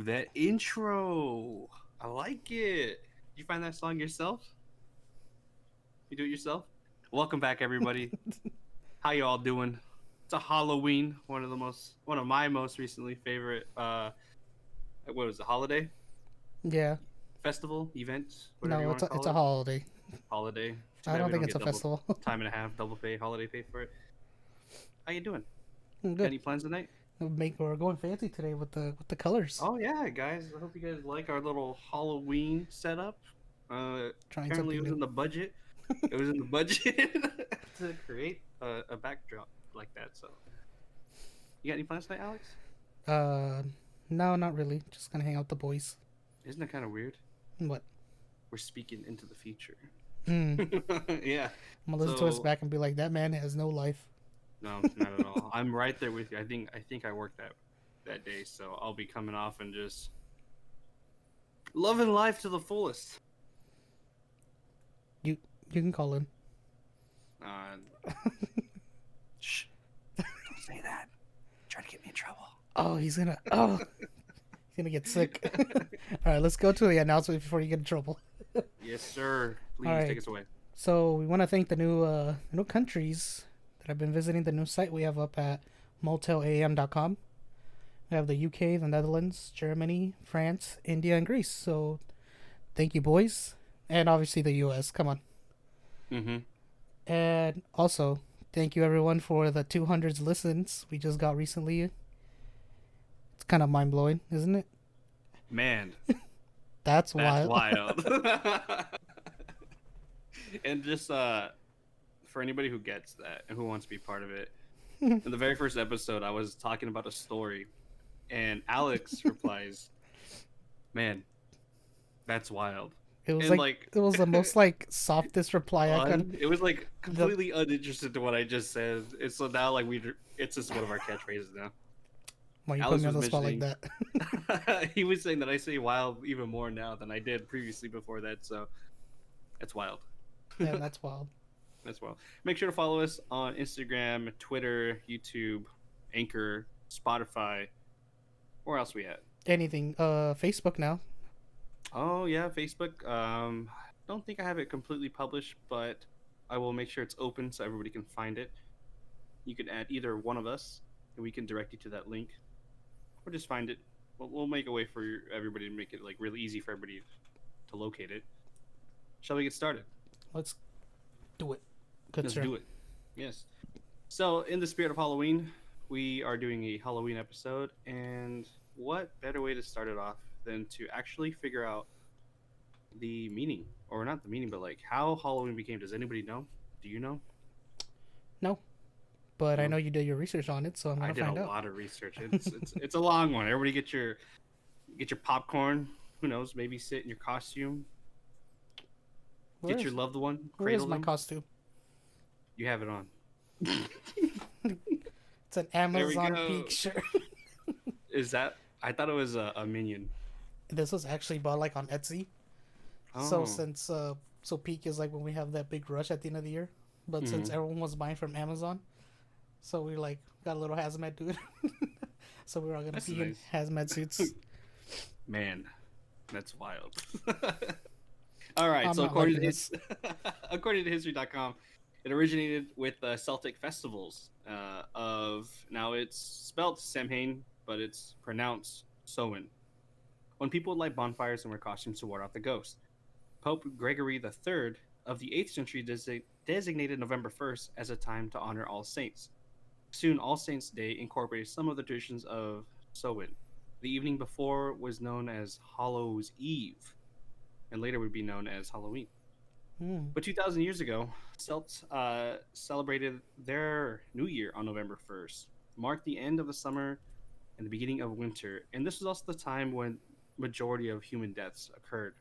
That intro. I like it. Did you find that song yourself? You do it yourself? Welcome back, everybody. How you all doing? It's a Halloween, one of my most recently favorite what was it, holiday? Yeah. Festival, event, whatever you No, want to it's call a it. holiday. Holiday. Too I bad don't we think don't it's get a double festival. time and a half, double pay, holiday pay for it. How you doing? I'm Got good. any plans tonight? We're going fancy today with the colors. Oh yeah, guys. I hope you guys like our little Halloween setup. Trying Apparently it something was new. in the budget. It was in the budget to create a backdrop like that. So, you got any plans tonight, Alex? Uh, no, not really. Just gonna hang out with the boys. Isn't that kind of weird? What? We're speaking into the future. Hmm. Yeah. I'm gonna listen to us So, back and be like, that man has no life. no, not at all. I'm right there with you. I think I worked that day, so I'll be coming off and just loving life to the fullest. You you can call in. Uh, shh, don't say that. Try to get me in trouble. He's gonna get sick. All right, let's go to the announcement before you get in trouble. Yes, sir. All Please take right. us away. So we want to thank the new countries that have been visiting the new site we have up at motelam.com. We have the UK, the Netherlands, Germany, France, India, and Greece. So thank you, boys, and obviously the US. Come on. Mm-hmm. And also thank you everyone for the 200s listens we just got recently. It's kind of mind blowing, isn't it? Man, That's that's wild. wild. And just for anybody who gets that and who wants to be part of it, in the very first episode, I was talking about a story, and Alex replies, "Man, that's wild," It was and like like, it was the most like softest reply I could. it was like The completely uninterested to what I just said. It's so now like it's just one of our catchphrases now. Why you put Alex me on was the spot like mentioning, that? he was saying that I say wild even more now than I did previously before that, so it's wild. Yeah, that's wild. As well. Make sure to follow us on Instagram, Twitter, YouTube, Anchor, Spotify. Where else we at? Anything. Facebook now. Oh yeah, Facebook. Don't think I have it completely published, but I will make sure it's open so everybody can find it. You can add either one of us, and we can direct you to that link, or just find it. We'll make a way for everybody to make it like really easy for everybody to locate it. Shall we get started? Let's do it. Good Let's sir. do it. Yes. So, in the spirit of Halloween, we are doing a Halloween episode, and what better way to start it off than to actually figure out the meaning, or not the meaning, but like how Halloween became? Does anybody know? Do you know? No, but I No, know you did your research on it, so I'm I gonna did a find out. lot of research. It's a long one. Everybody get your popcorn. Who knows? Maybe sit in your costume. Where Get your is loved one. where is Cradle my them. costume? You have it on. It's an There we Amazon go. Peak shirt. Is that? I thought it was a minion. This was actually bought like on Etsy. So Oh. since so peak is like when we have that big rush at the end of the year, but since Hmm. everyone was buying from Amazon, so we like got a little hazmat dude. So we're all gonna That's be in nice. hazmat suits. Man, that's wild. All right, I'm so not liking this. according to history.com, it originated with Celtic festivals of now it's spelled Samhain, but it's pronounced Samhain. When people would light bonfires and wear costumes to ward off the ghost. Pope Gregory III of the 8th century designated November 1st as a time to honor All Saints. Soon, All Saints' Day incorporated some of the traditions of Samhain. The evening before was known as Hallows Eve, and later would be known as Halloween. Hmm. But 2,000 years ago, Celts celebrated their New Year on November 1st, marked the end of the summer and the beginning of winter, and this was also the time when majority of human deaths occurred.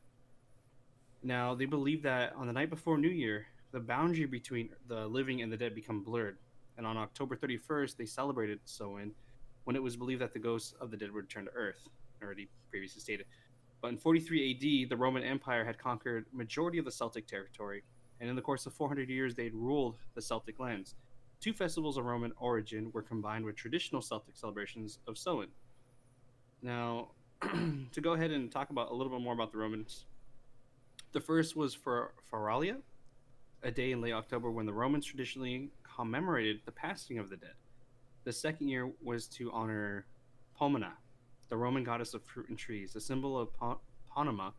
Now, they believe that on the night before New Year, the boundary between the living and the dead become blurred, and on October 31st, they celebrated Samhain when it was believed that the ghosts of the dead would return to Earth, already previously stated. But in 43 AD, the Roman Empire had conquered majority of the Celtic territory, and in the course of 400 years, they had ruled the Celtic lands. Two festivals of Roman origin were combined with traditional Celtic celebrations of Samhain. Now, to go ahead and talk about a little bit more about the Romans. The first was for Feralia, a day in late October when the Romans traditionally commemorated the passing of the dead. The second year was to honor Pomona, the Roman goddess of fruit and trees. The symbol of Ponema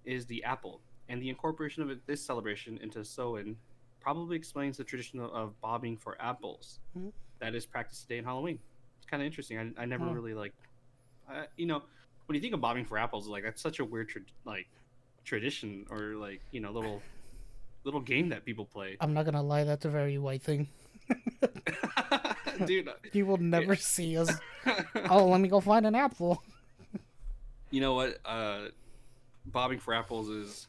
is the apple, and the incorporation of this celebration into Samhain probably explains the tradition of bobbing for apples Hmm? that is practiced today in Halloween. It's kind of interesting. I never Oh, really like, when you think of bobbing for apples, like that's such a weird tradition or like little game that people play. I'm not gonna lie, that's a very white thing. Dude, You will yeah. never see us. Oh, let me go find an apple. You know what? Bobbing for apples is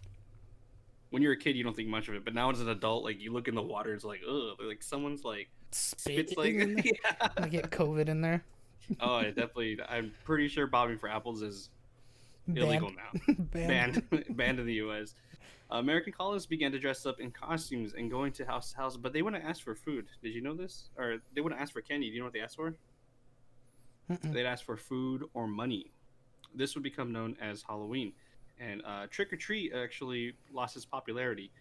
when you're a kid, you don't think much of it, but now as an adult, like you look in the water, it's like, ugh, like someone's like spits Spitting like, in there. yeah. I get COVID in there. Oh, it definitely. I'm pretty sure bobbing for apples is illegal Banned. now, Banned. banned, banned in the U.S. American colonists began to dress up in costumes and going to house to house, but they wouldn't ask for food. Did you know this? Or they wouldn't ask for candy. Do you know what they asked for? Mm-mm. They'd ask for food or money. This would become known as Halloween. And trick or treat actually lost its popularity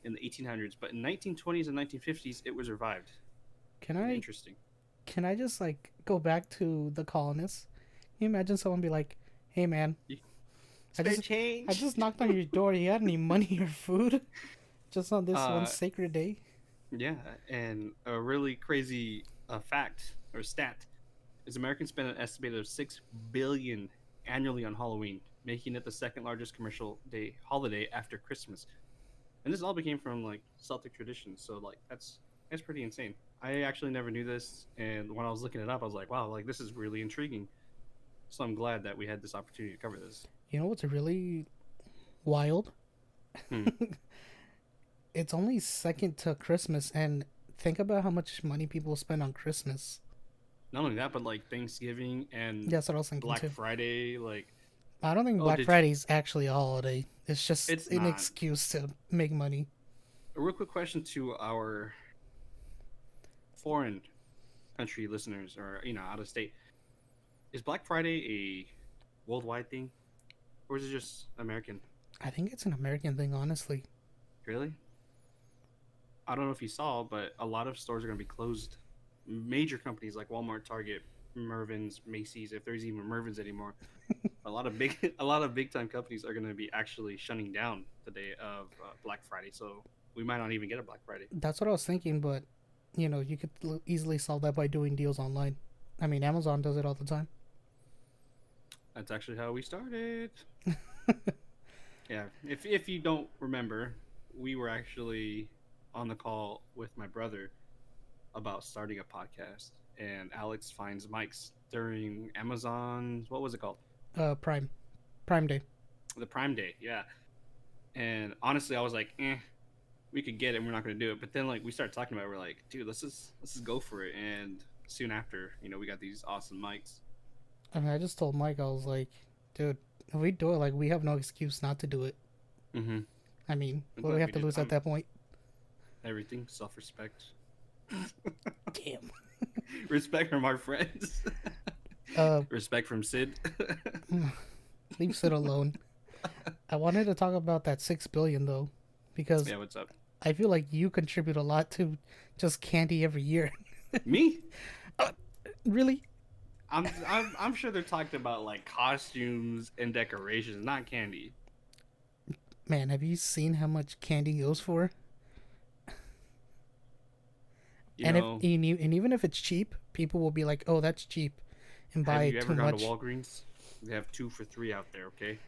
in the 1800s, but in 1920s and 1950s it was revived. Can Kind of I interesting. can I just like go back to the colonists? Can you imagine someone be like, "Hey man, I Spend just I change. just knocked on your door. You had any money or food? Just on this one uh, sacred day?" yeah, and a really crazy fact or stat is Americans spend an estimated of 6 billion annually on Halloween, making it the second largest commercial day holiday after Christmas. And this all became from like Celtic tradition, so like that's pretty insane. I actually never knew this, and when I was looking it up, I was like, wow, like this is really intriguing. So I'm glad that we had this opportunity to cover this. You know what's really wild? Hmm. It's only second to Christmas, and think about how much money people spend on Christmas. Not only that, but like Thanksgiving and That's what I was thinking Black too. Friday, like I don't think oh, Black did you? Friday's actually a holiday. It's just It's an not. excuse to make money. A real quick question to our foreign country listeners, or out of state: is Black Friday a worldwide thing, or is it just American? I think it's an American thing, honestly. Really? I don't know if you saw, but a lot of stores are going to be closed. Major companies like Walmart, Target, Mervin's, Macy's, if there's even Mervin's anymore, a lot of big time companies are going to be actually shutting down the day of Black Friday. So we might not even get a Black Friday. That's what I was thinking, but you could easily solve that by doing deals online. I mean, Amazon does it all the time. That's actually how we started. Yeah, if you don't remember, we were actually on the call with my brother about starting a podcast, and Alex finds mics during Amazon's, what was it called? Prime Day. The Prime Day. Yeah. And honestly, I was like, we could get it. And we're not going to do it. But then like we started talking about it. We're like, dude, let's just go for it. And soon after, we got these awesome mics. I mean, I just told Mike, I was like, dude, if we do it, like, we have no excuse not to do it. Mm-hmm. I mean, I'm what do we glad have we to did. lose at that point? Everything self respect, Damn. respect from our friends, Uh, respect from Sid. leave Sid alone. I wanted to talk about that 6 billion though, because Yeah, what's up? I feel like you contribute a lot to just candy every year. Me? Really? I'm sure they're talking about like costumes and decorations, not candy. Man, have you seen how much candy goes for? You And if know, and even if it's cheap, people will be like, "Oh, that's cheap," and have buy you ever too gone to much. Walgreens? They have 2 for $3 out there. Okay.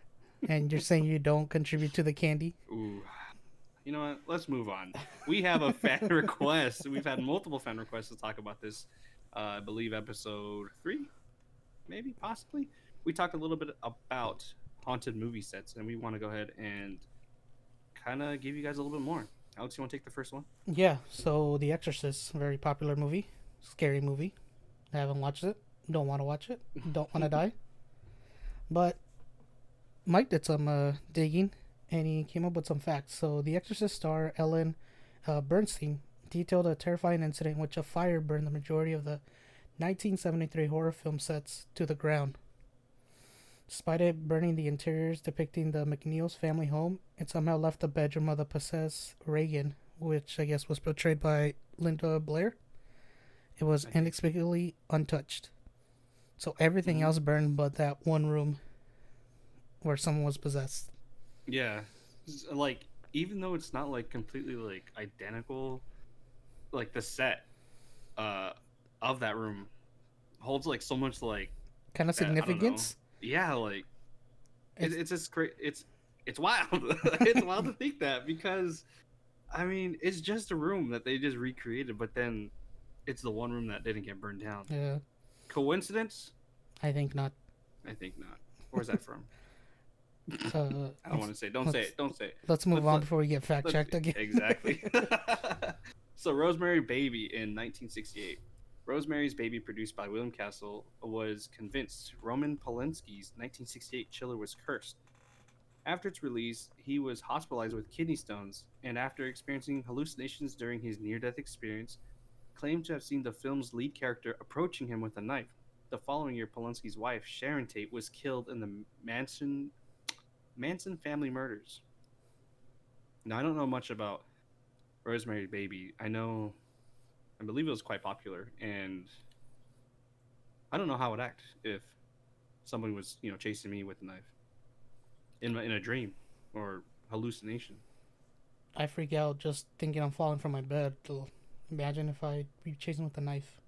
And you're saying you don't contribute to the candy? Ooh, you know what? Let's move on. We have a fan request. We've had multiple fan requests to talk about this. I believe episode 3, maybe, possibly. We talked a little bit about haunted movie sets, and we want to go ahead and kind of give you guys a little bit more. Alex, you want to take the first one? Yeah. So, The Exorcist, very popular movie, scary movie. I haven't watched it. Don't want to watch it. Don't want to die. But Mike did some digging, and he came up with some facts. So, The Exorcist star Ellen Bernstein detailed a terrifying incident in which a fire burned the majority of the 1973 horror film sets to the ground. Despite it burning the interiors depicting the McNeil's family home, it somehow left the bedroom of the possessed Reagan, which I guess was portrayed by Linda Blair. It was I think. inexplicably untouched. So everything Mm, else burned but that one room where someone was possessed. yeah, like even though it's not like completely like identical, like the set uh of that room holds like so much like Kind of I don't know. significance. Yeah, like It's it's just great. It's wild. It's wild to think that because I mean it's just a room that they just recreated, but then it's the one room that didn't get burned down. uh, Coincidence? I think not. I think not. Where's that from? Uh, I don't want to say. Don't say let's it. Don't say it. let's move Let's on let before we get fact let's checked again. exactly. So Rosemary Baby in 1968. Rosemary's Baby, produced by William Castle, was convinced Roman Polanski's 1968 chiller was cursed. After its release, he was hospitalized with kidney stones, and after experiencing hallucinations during his near-death experience, claimed to have seen the film's lead character approaching him with a knife. The following year, Polanski's wife, Sharon Tate, was killed in the Manson family murders. Now, I don't know much about Rosemary Baby. I believe it was quite popular, and I don't know how I would act if someone was, chasing me with a knife in a dream or hallucination. I freak out just thinking I'm falling from my bed. Imagine if I be chasing with a knife.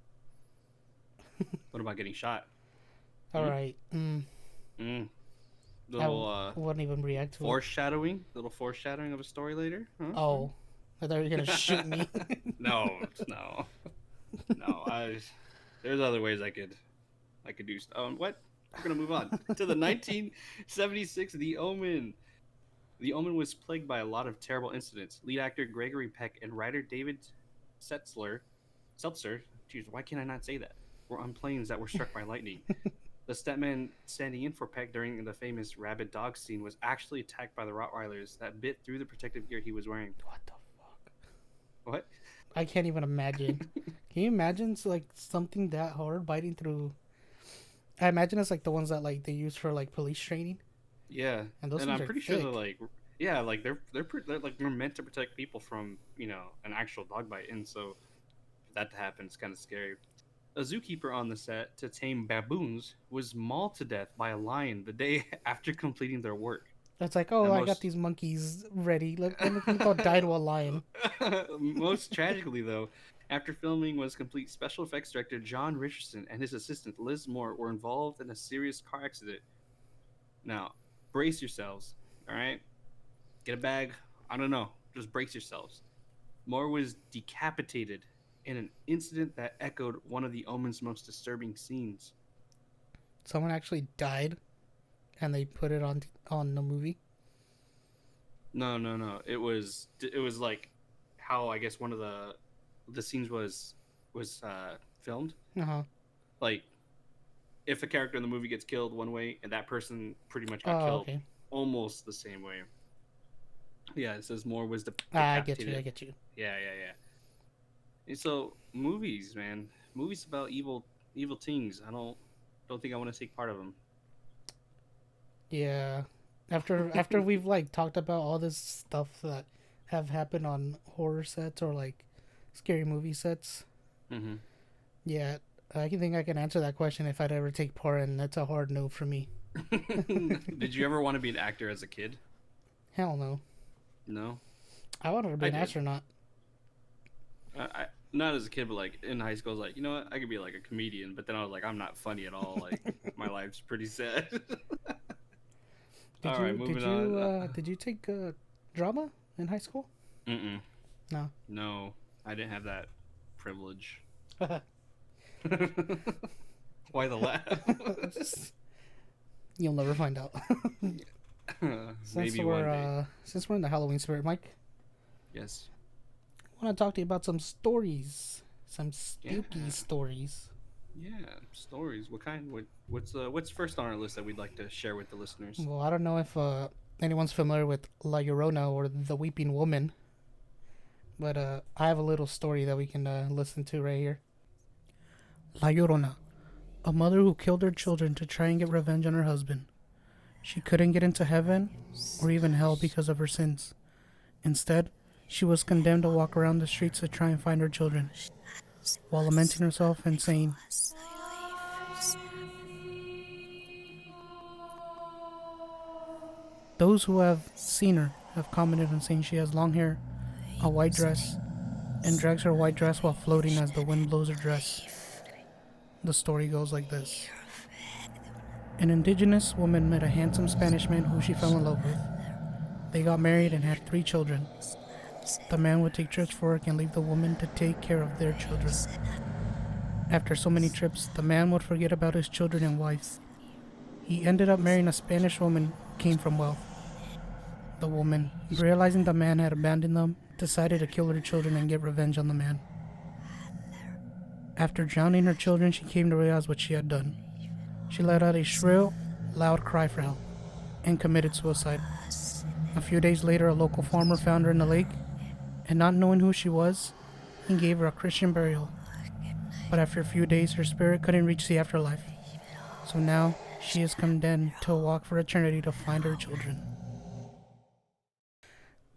What about getting shot? All Hmm? right. Mm. I Little wouldn't even react to it. foreshadowing of a story later. Huh? Huh? Oh, I thought you were gonna shoot me. No, no, no. There's other ways I could do. What? We're gonna move on to the 1976 The Omen. The Omen was plagued by a lot of terrible incidents. Lead actor Gregory Peck and writer David Setzler, Seltzer, geez, why can't I not say that? Were on planes that were struck by lightning. The stuntman standing in for Peck during the famous rabid dog scene was actually attacked by the Rottweilers that bit through the protective gear he was wearing. What the fuck? What? I can't even imagine. Can you imagine like something that hard biting through? I imagine it's like the ones that like they use for like police training, Yeah, and those and things I'm are pretty sure they're thick. like, yeah, like they're like they're meant to protect people from an actual dog bite, and so for that to happen, it's kind of scary. A zookeeper on the set to tame baboons was mauled to death by a lion the day after completing their work. It's like, Now, oh, I got these monkeys ready. Let me go die to a lion. most tragically, though, after filming was complete, special effects director John Richardson and his assistant Liz Moore were involved in a serious car accident. Now, brace yourselves, all right? Get a bag. I don't know. Just brace yourselves. Moore was decapitated in an incident that echoed one of the Omen's most disturbing scenes. Someone actually died, and they put it on the movie. No, no, no. It was like how I guess one of the scenes was filmed. Uh huh. Like if a character in the movie gets killed one way and that person pretty much got Oh, killed okay. almost the same way. Yeah, it says Moore was I get you. I decapitated. get you. Yeah, yeah, yeah. And so movies, man, movies about evil things. I don't think I want to take part of them. Yeah. After we've like talked about all this stuff that have happened on horror sets or like scary movie sets, Hmm. yeah, I can think I can answer that question if I'd ever take part, and that's a hard no for me. Did you ever want to be an actor as a kid? Hell no. No, I wanted to be I an did. astronaut. I not as a kid, but like in high school, I was like, you know what, I could be like a comedian. But then I was like, I'm not funny at all. Like my life's pretty sad. Did All right, you did moving you on. uh did you take drama in high school? Mm-mm. No. No, I didn't have that privilege. Why the laugh? Just you'll never find out. since Maybe we're one day. uh since we're in the Halloween spirit, Mike, Yes. I want to talk to you about some stories, some Yeah. spooky stories. Yeah. Stories. What kind? What's first on our list that we'd like to share with the listeners? Well, I don't know if anyone's familiar with La Llorona or the Weeping Woman, but I have a little story that we can listen to right here. La Llorona, a mother who killed her children to try and get revenge on her husband. She couldn't get into heaven or even hell because of her sins. Instead, she was condemned to walk around the streets to try and find her children, while lamenting herself and saying, "Those who have seen her have commented on saying she has long hair, a white dress, and drags her white dress while floating as the wind blows her dress." The story goes like this. An indigenous woman met a handsome Spanish man who she fell in love with. They got married and had 3 children. The man would take trips for work and leave the woman to take care of their children. After so many trips, the man would forget about his children and wife. He ended up marrying a Spanish woman who came from wealth. The woman, realizing the man had abandoned them, decided to kill her children and get revenge on the man. After drowning her children, she came to realize what she had done. She let out a shrill, loud cry for help and committed suicide. A few days later, a local farmer found her in the lake, and not knowing who she was, he gave her a Christian burial. But after a few days, her spirit couldn't reach the afterlife. So now, she is condemned to walk for eternity to find her children.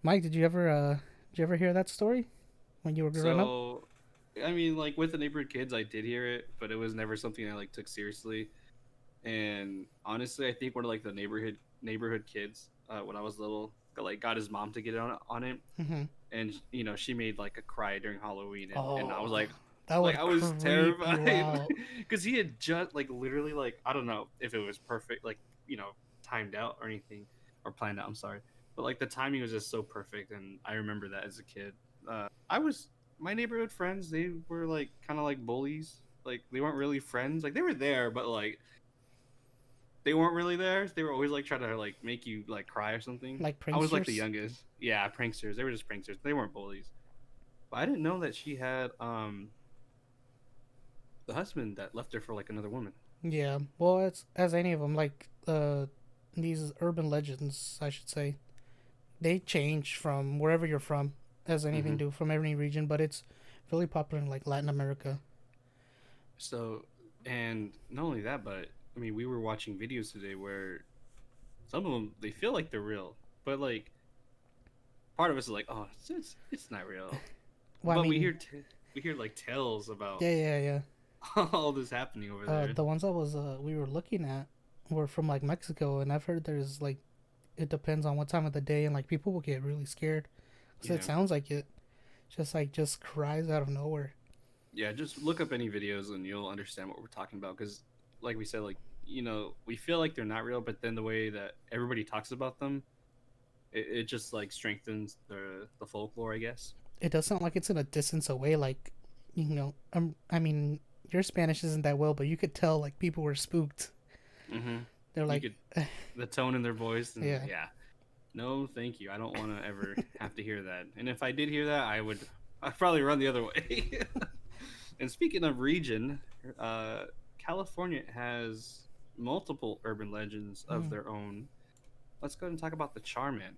Mike, did you ever hear that story when you were growing up? So, I mean, like with the neighborhood kids, I did hear it, but it was never something I like took seriously. And honestly, I think one of like the neighborhood kids, when I was little, got his mom to get on it, Mm-hmm. and she made like a cry during Halloween, and I was Oh, like, that I would was creep you terrified out. because he had just like literally like I don't know if it was perfect, like timed out or anything or planned out. I'm sorry, but like the timing was just so perfect, and I remember that as a kid. I was my neighborhood friends. They were like kind of like bullies. Like they weren't really friends. Like they were there, but like they weren't really there. They were always like trying to like make you like cry or something. Like I was like the pranksters? youngest. Yeah, pranksters. They were just pranksters. They weren't bullies. But I didn't know that she had the husband that left her for like another woman. Yeah. Well, it's as any of them, like these urban legends, I should say. They change from wherever you're from, as anything Hmm. do from every region, but it's really popular in like Latin America. So, and not only that, but I mean, we were watching videos today where some of them they feel like they're real, but like part of us is like, oh, it's not real. Well, I But mean, we hear like tales about yeah. all this happening over there. The ones that was we were looking at were from like Mexico, and I've heard there's like it depends on what time of the day, and like people will get really scared because it Yeah. sounds like it just cries out of nowhere. Yeah, just look up any videos and you'll understand what we're talking about. Because, like we said, like we feel like they're not real, but then the way that everybody talks about them, it just like strengthens the folklore, I guess. It does sound like it's in a distance away. Like, I mean, your Spanish isn't that well, but you could tell like people were spooked. Hmm. They're You like, could the tone in their voice, and yeah, yeah, no, thank you. I don't want to ever have to hear that. And if I did hear that, I'd probably run the other way. And speaking of region, uh, California has multiple urban legends of mm, their own. Let's go ahead and talk about the Char-man.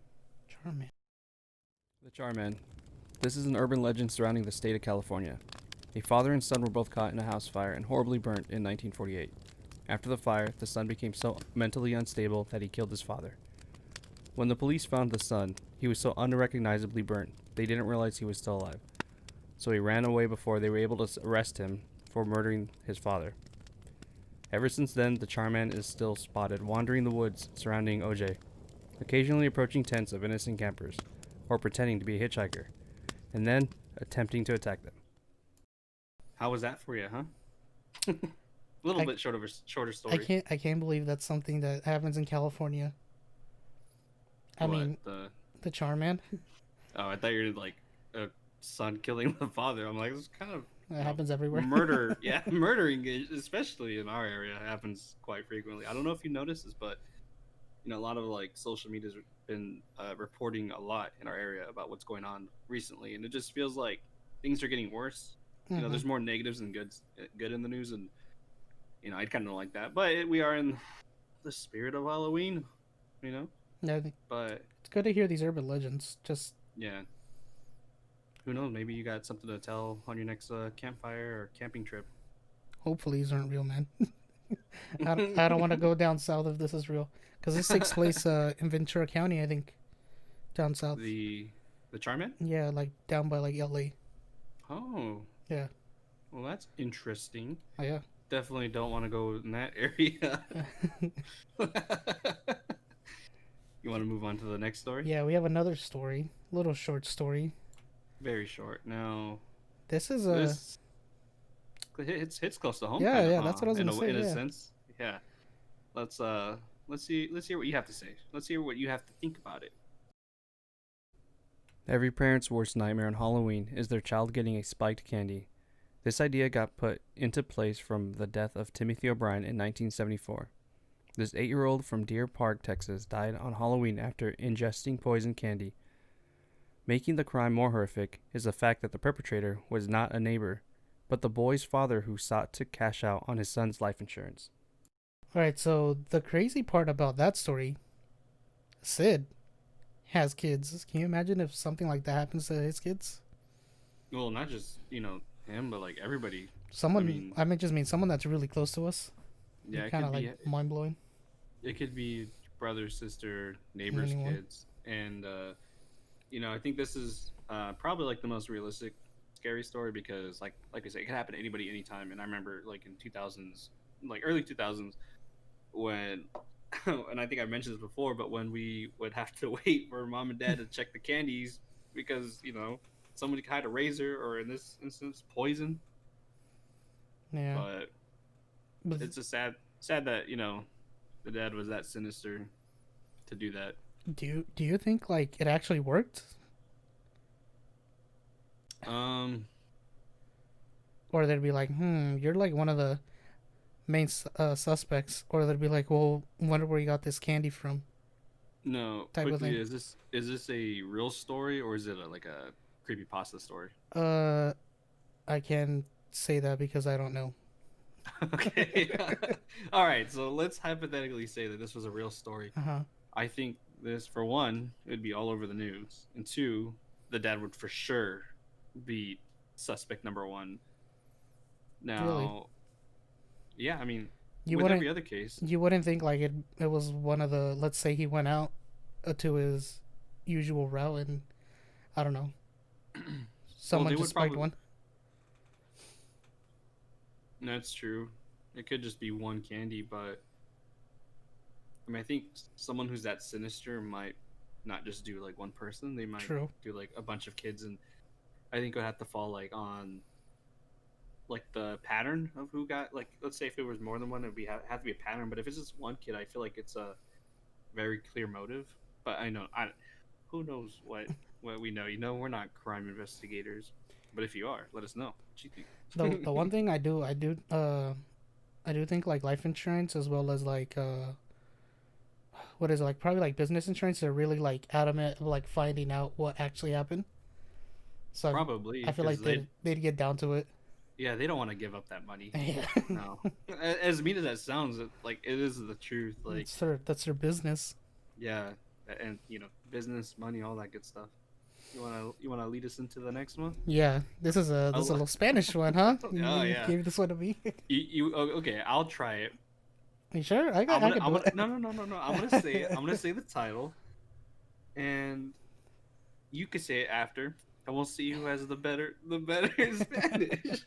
Char-man. The Char-man. This is an urban legend surrounding the state of California. A father and son were both caught in a house fire and horribly burnt in 1948. After the fire, the son became so mentally unstable that he killed his father. When the police found the son, he was so unrecognizably burnt, they didn't realize he was still alive. So he ran away before they were able to arrest him for murdering his father. Ever since then, the Charman is still spotted wandering the woods surrounding OJ, occasionally approaching tents of innocent campers, or pretending to be a hitchhiker, and then attempting to attack them. How was that for you, huh? A little I bit shorter I story. can't believe that's something that happens in California. I What mean, the? the Charman Oh, I thought you were like a son killing the father. I'm like, it's kind of that happens everywhere. murder. Yeah, murdering, especially in our area, happens quite frequently. I don't know if you noticed this, but a lot of like social media's been reporting a lot in our area about what's going on recently, and it just feels like things are getting worse. Hmm. There's more negatives than good in the news, and I kind of don't like that. But we are in the spirit of Halloween, you know. Yeah, But it's good to hear these urban legends. Just yeah, who knows? Maybe you got something to tell on your next campfire or camping trip. hopefully these aren't real, man. I don't want to go down south if this is real, because this takes place in Ventura County, I think, down south. the the Charman. Yeah, like down by like LA. Oh, Yeah. well, that's interesting. Oh yeah. Definitely don't want to go in that area. You want to move on to the next story? Yeah, we have another story, little short story. Very short. Now, This is a this hits close to home, yeah, kind of, yeah. huh? That's what I was In gonna a say. in a Yeah. sense, yeah. Let's hear what you have to say. Let's hear what you have to think about it. Every parent's worst nightmare on Halloween is their child getting a spiked candy. This idea got put into place from the death of Timothy O'Brien in 1974. This 8-year-old from Deer Park, Texas, died on Halloween after ingesting poison candy. Making the crime more horrific is the fact that the perpetrator was not a neighbor, but the boy's father who sought to cash out on his son's life insurance. All right. So the crazy part about that story, Sid has kids. Can you imagine if something like that happens to his kids? Well, not just, him, but like everybody. I Someone, mean, I mean, just mean someone that's really close to us. Be yeah, kind of like mind blowing. it could be brother, sister, neighbor's Anyone? kids, and I think this is probably like the most realistic scary story because like I said, it could happen to anybody anytime. And I remember like in 2000s, like early 2000s, when and I think I mentioned this before, but when we would have to wait for mom and dad to check the candies because somebody had a razor or in this instance poison. Yeah. But But it's just sad that the dad was that sinister to do that. do you think like it actually worked, Um, or they'd be like, you're like one of the main suspects, or they'd be like, well, wonder where you got this candy from, no, type of quickly, thing. is this a real story or is it like a creepy pasta story? Uh, I can say that because I don't know. Okay. All right, so let's hypothetically say that this was a real story. Uh huh. I think this, for one, it would be all over the news, and two, the dad would for sure be suspect number one. Really? Now, yeah, I mean, You with wouldn't every other case, you wouldn't think like it was one of the, let's say he went out to his usual route and I don't know, well, someone they just would spiked probably. one. That's true. It could just be one candy, but I mean, I think someone who's that sinister might not just do like one person. They might True. do like a bunch of kids, and I think it would have to fall like on like the pattern of who got, like, let's say if it was more than one, it would have to be a pattern. But if it's just one kid, I feel like it's a very clear motive. But I know I who knows what we know. We're not crime investigators, but if you are, let us know what you The one think. thing I do think like life insurance as well as like what is it, like probably like business insurance are really like adamant of like finding out what actually happened. So Probably I feel because like they'd get down to it. yeah, they don't want to give up that money. Yeah. No, as mean as that sounds, like it is the truth. Like, That's their business. yeah, and business, money, all that good stuff. You wanna lead us into the next one? Yeah, this is a I'll, little Spanish one, huh? oh You yeah, gave this one to me. okay. I'll try it. You sure? I I'm got I gonna can I'm do gonna no no no no no. I'm gonna say the title, and you can say it after, and we'll see who has the better Spanish.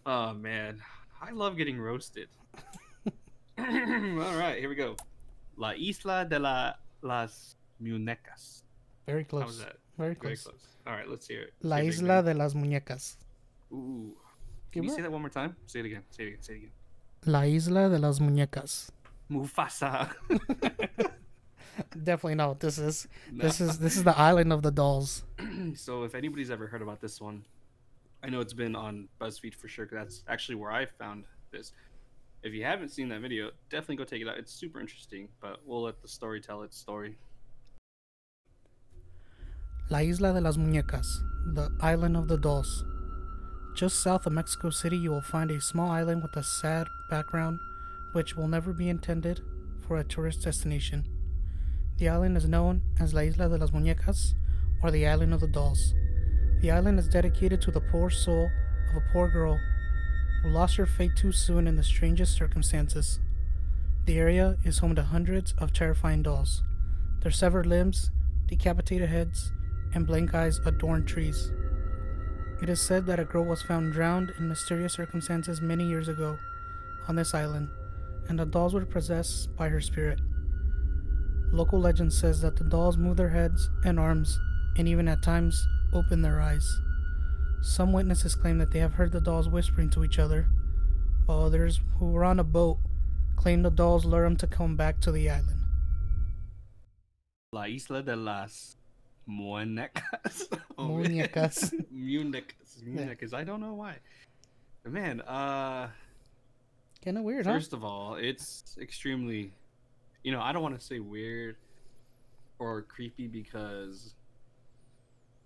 Oh man, I love getting roasted. All right, here we go. La Isla de las Muñecas. Very How was close. that? Very Very close. close. All right, let's hear it. Let's La hear Big Isla Bang. de las Muñecas. Ooh. Can Give you it. say that one more time? Say it again. Say it again. Say it again. La Isla de las Muñecas. Mufasa. Definitely not what this is. No. This is the island of the dolls. So if anybody's ever heard about this one, I know it's been on BuzzFeed for sure, because that's actually where I found this. If you haven't seen that video, definitely go take it out. It's super interesting, but we'll let the story tell its story. La Isla de las Muñecas, the island of the dolls. Just south of Mexico City, you will find a small island with a sad background, which will never be intended for a tourist destination. The island is known as La Isla de las Muñecas, or the Island of the Dolls. The island is dedicated to the poor soul of a poor girl who lost her fate too soon in the strangest circumstances. The area is home to hundreds of terrifying dolls. Their severed limbs, decapitated heads, and blank eyes adorn trees. It is said that a girl was found drowned in mysterious circumstances many years ago on this island, and the dolls were possessed by her spirit. Local legend says that the dolls move their heads and arms, and even at times open their eyes. Some witnesses claim that they have heard the dolls whispering to each other, while others, who were on a boat, claim the dolls lure them to come back to the island. La Isla de las Muñecas. Oh, man. Muñecas. Muñecas. Yeah. I don't know why. But man, Kinda weird, huh? first of all, it's extremely, I don't want to say weird or creepy because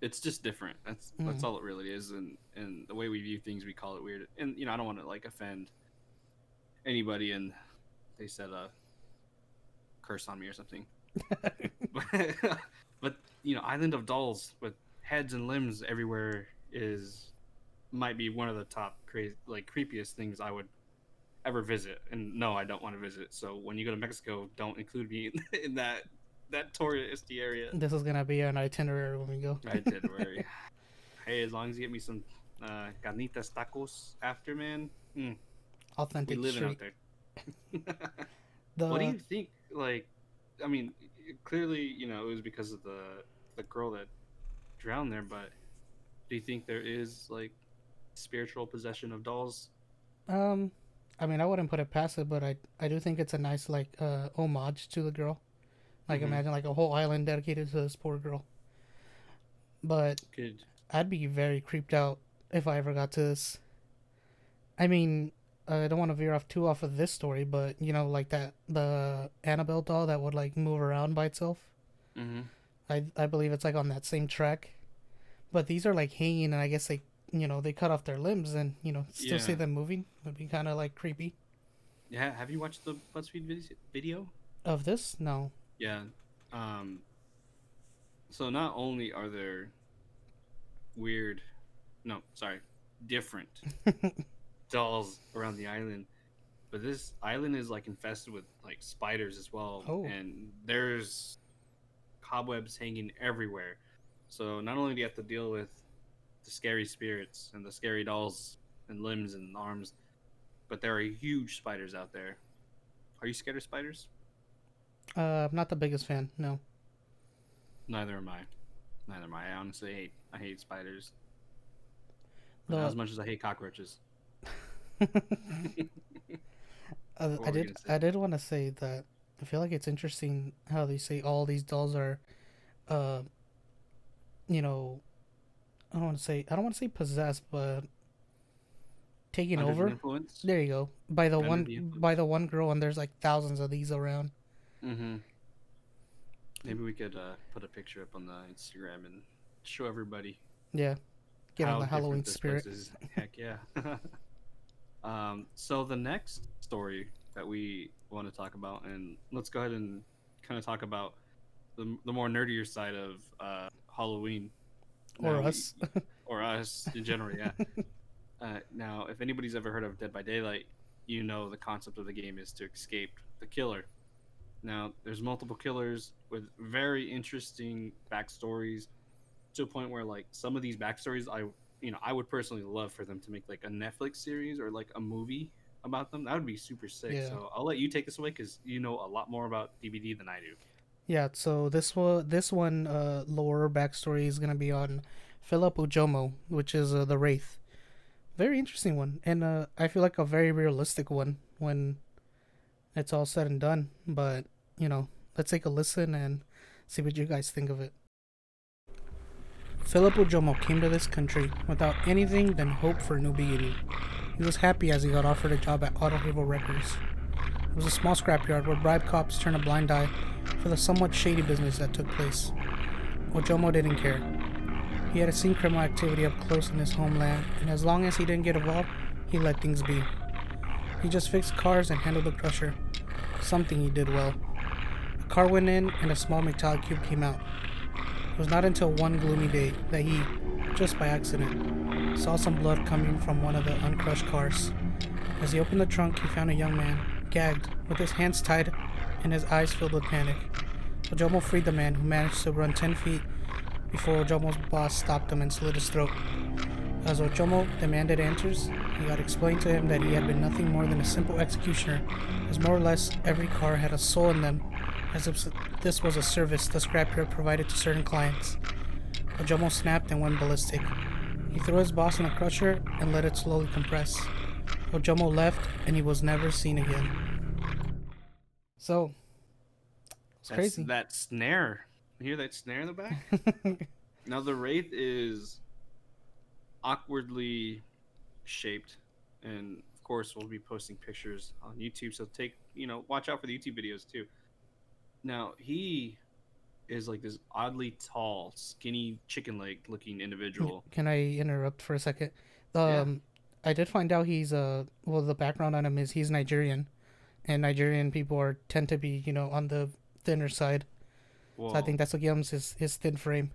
it's just different. That's all it really is, and the way we view things, we call it weird. And I don't want to like offend anybody, and they said a curse on me or something. but Island of Dolls with heads and limbs everywhere might be one of the top crazy creepiest things I would ever visit. And no, I don't want to visit. So when you go to Mexico, don't include me in that touristy area. This is gonna be an itinerary when we go. Itinerary. Hey, as long as you get me some carnitas tacos after, man. Authentic We living street. out there. What do you think? I mean, clearly, it was because of the girl that drowned there. But do you think there is spiritual possession of dolls? I mean, I wouldn't put it past it, but I do think it's a nice homage to the girl. Imagine a whole island dedicated to this poor girl. But Good. I'd be very creeped out if I ever got to this. I mean, I don't want to veer off of this story, but the Annabelle doll that would move around by itself. Mm-hmm. I believe it's on that same track, but these are hanging, and I guess they cut off their limbs and still see them moving. Would be kind of creepy. Yeah. Have you watched the BuzzFeed video Of this? No. Yeah. So not only are there different dolls around the island, but this island is infested with spiders as well. Oh. And there's cobwebs hanging everywhere. So not only do you have to deal with the scary spirits and the scary dolls and limbs and arms, but there are huge spiders out there. Are you scared of spiders? I'm not the biggest fan. No. Neither am I. I honestly hate spiders. Not as much as I hate cockroaches. I did want to say that I feel like it's interesting how they say all these dolls are, I don't want to say possessed, but taking Under over. the influence? There you go. By the one girl, and there's thousands of these around. Mm-hmm. Maybe we could put a picture up on the Instagram and show everybody. Yeah. Get on the how Halloween different this spirit. place is. Heck yeah. So the next story that we want to talk about, and let's go ahead and kind of talk about the more nerdier side of Halloween. Or us. Or us in general, yeah. Now, if anybody's ever heard of Dead by Daylight, the concept of the game is to escape the killer. Now, there's multiple killers with very interesting backstories, to a point where some of these backstories I would personally love for them to make a Netflix series or a movie about them. That would be super sick. Yeah. So I'll let you take this away because you know a lot more about DBD than I do. Yeah, so this one lore backstory is gonna be on Philip Ujomo, which is the Wraith. Very interesting one, and I feel like a very realistic one when it's all said and done. But let's take a listen and see what you guys think of it. Philip Ujomo came to this country without anything than hope for a new beginning. He was happy as he got offered a job at Auto Hero Records. It was a small scrapyard where bribe cops turned a blind eye for the somewhat shady business that took place. Ujomo didn't care. He had seen criminal activity up close in his homeland, and as long as he didn't get involved, he let things be. He just fixed cars and handled the crusher, something he did well. A car went in and a small metallic cube came out. It was not until one gloomy day that he, just by accident, saw some blood coming from one of the uncrushed cars As he opened the trunk, he found a young man, gagged, with his hands tied and his eyes filled with panic. Ojomo freed the man, who managed to run 10 feet before Ojomo's boss stopped him and slit his throat. As Ojomo demanded answers, he got explained to him that he had been nothing more than a simple executioner, as more or less every car had a soul in them, as if this was a service the scrapyard provided to certain clients. Ojomo snapped and went ballistic. He threw his boss in a crusher and let it slowly compress. Ojomo left, and he was never seen again. So, it's That's crazy. that snare. You hear that snare in the back? Now the wraith is awkwardly shaped, and of course we'll be posting pictures on YouTube. So watch out for the YouTube videos too. Now he is like this oddly tall, skinny chicken leg looking individual. Can I interrupt for a second? Yeah. Um, I did find out he's well, the background on him is he's Nigerian, and Nigerian people tend to be on the thinner side. So I Well, think that's what gives him his thin frame.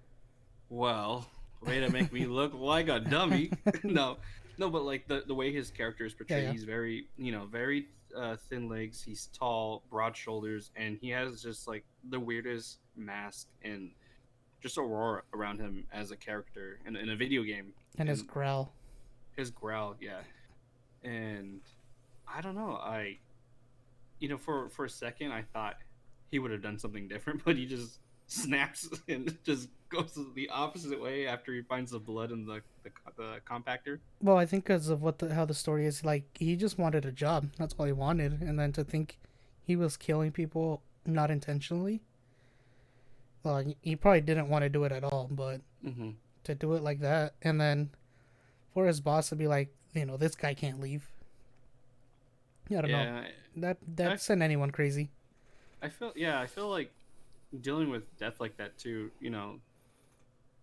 well, way to make me look like a dummy. No, no, but like the way his character is portrayed, Yeah. he's very very thin legs. He's tall, broad shoulders, and he has just like the weirdest mask and just aurora around him as a character in a video game. And his And growl. his growl, yeah. And I don't know, for a second I thought he would have done something different, but he just snaps and just goes the opposite way after he finds the blood in the compactor. Well, I think because of how the story is, like he just wanted a job. That's all he wanted, and then to think he was killing people not intentionally. Well, he probably didn't want to do it at all, but Mm-hmm. to do it like that, and then for his boss to be like, this guy can't leave. I don't know. Yeah, That sent anyone crazy. I feel like dealing with death like that too.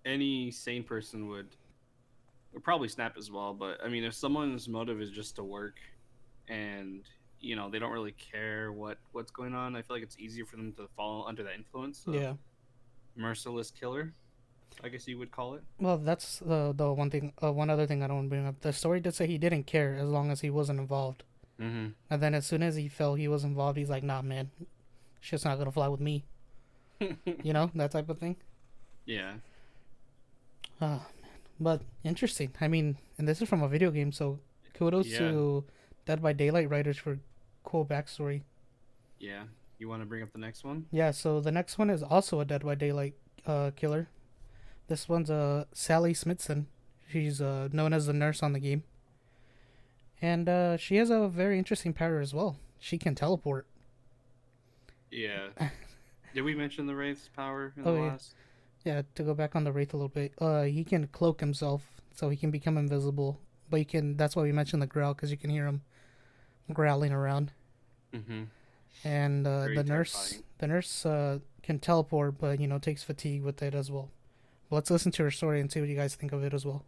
Any sane person would probably snap as well. But I mean, if someone's motive is just to work, and they don't really care what's going on, I feel like it's easier for them to fall under that influence of Yeah. merciless killer, I guess you would call it. Well, that's the one thing. One other thing I don't want to bring up. The story did say he didn't care as long as he wasn't involved. Mm-hmm. And then as soon as he felt he was involved, he's like, "Nah, man, shit's not gonna fly with me." That type of thing. Yeah. Ah, but interesting. I mean, and this is from a video game, so kudos Yeah. to Dead by Daylight writers for cool backstory. Yeah. You want to bring up the next one? Yeah. So the next one is also a Dead by Daylight killer. This one's Sally Smithson. She's known as the nurse on the game. And she has a very interesting power as well. She can teleport. Yeah. Did we mention the Wraith's power in Oh, the yeah. last? Yeah, to go back on the Wraith a little bit. He can cloak himself, so he can become invisible. But you can. That's why we mentioned the growl, because you can hear him growling around. Mm-hmm. And Very the nurse, terrifying. can teleport, but takes fatigue with it as well. Let's listen to her story and see what you guys think of it as well.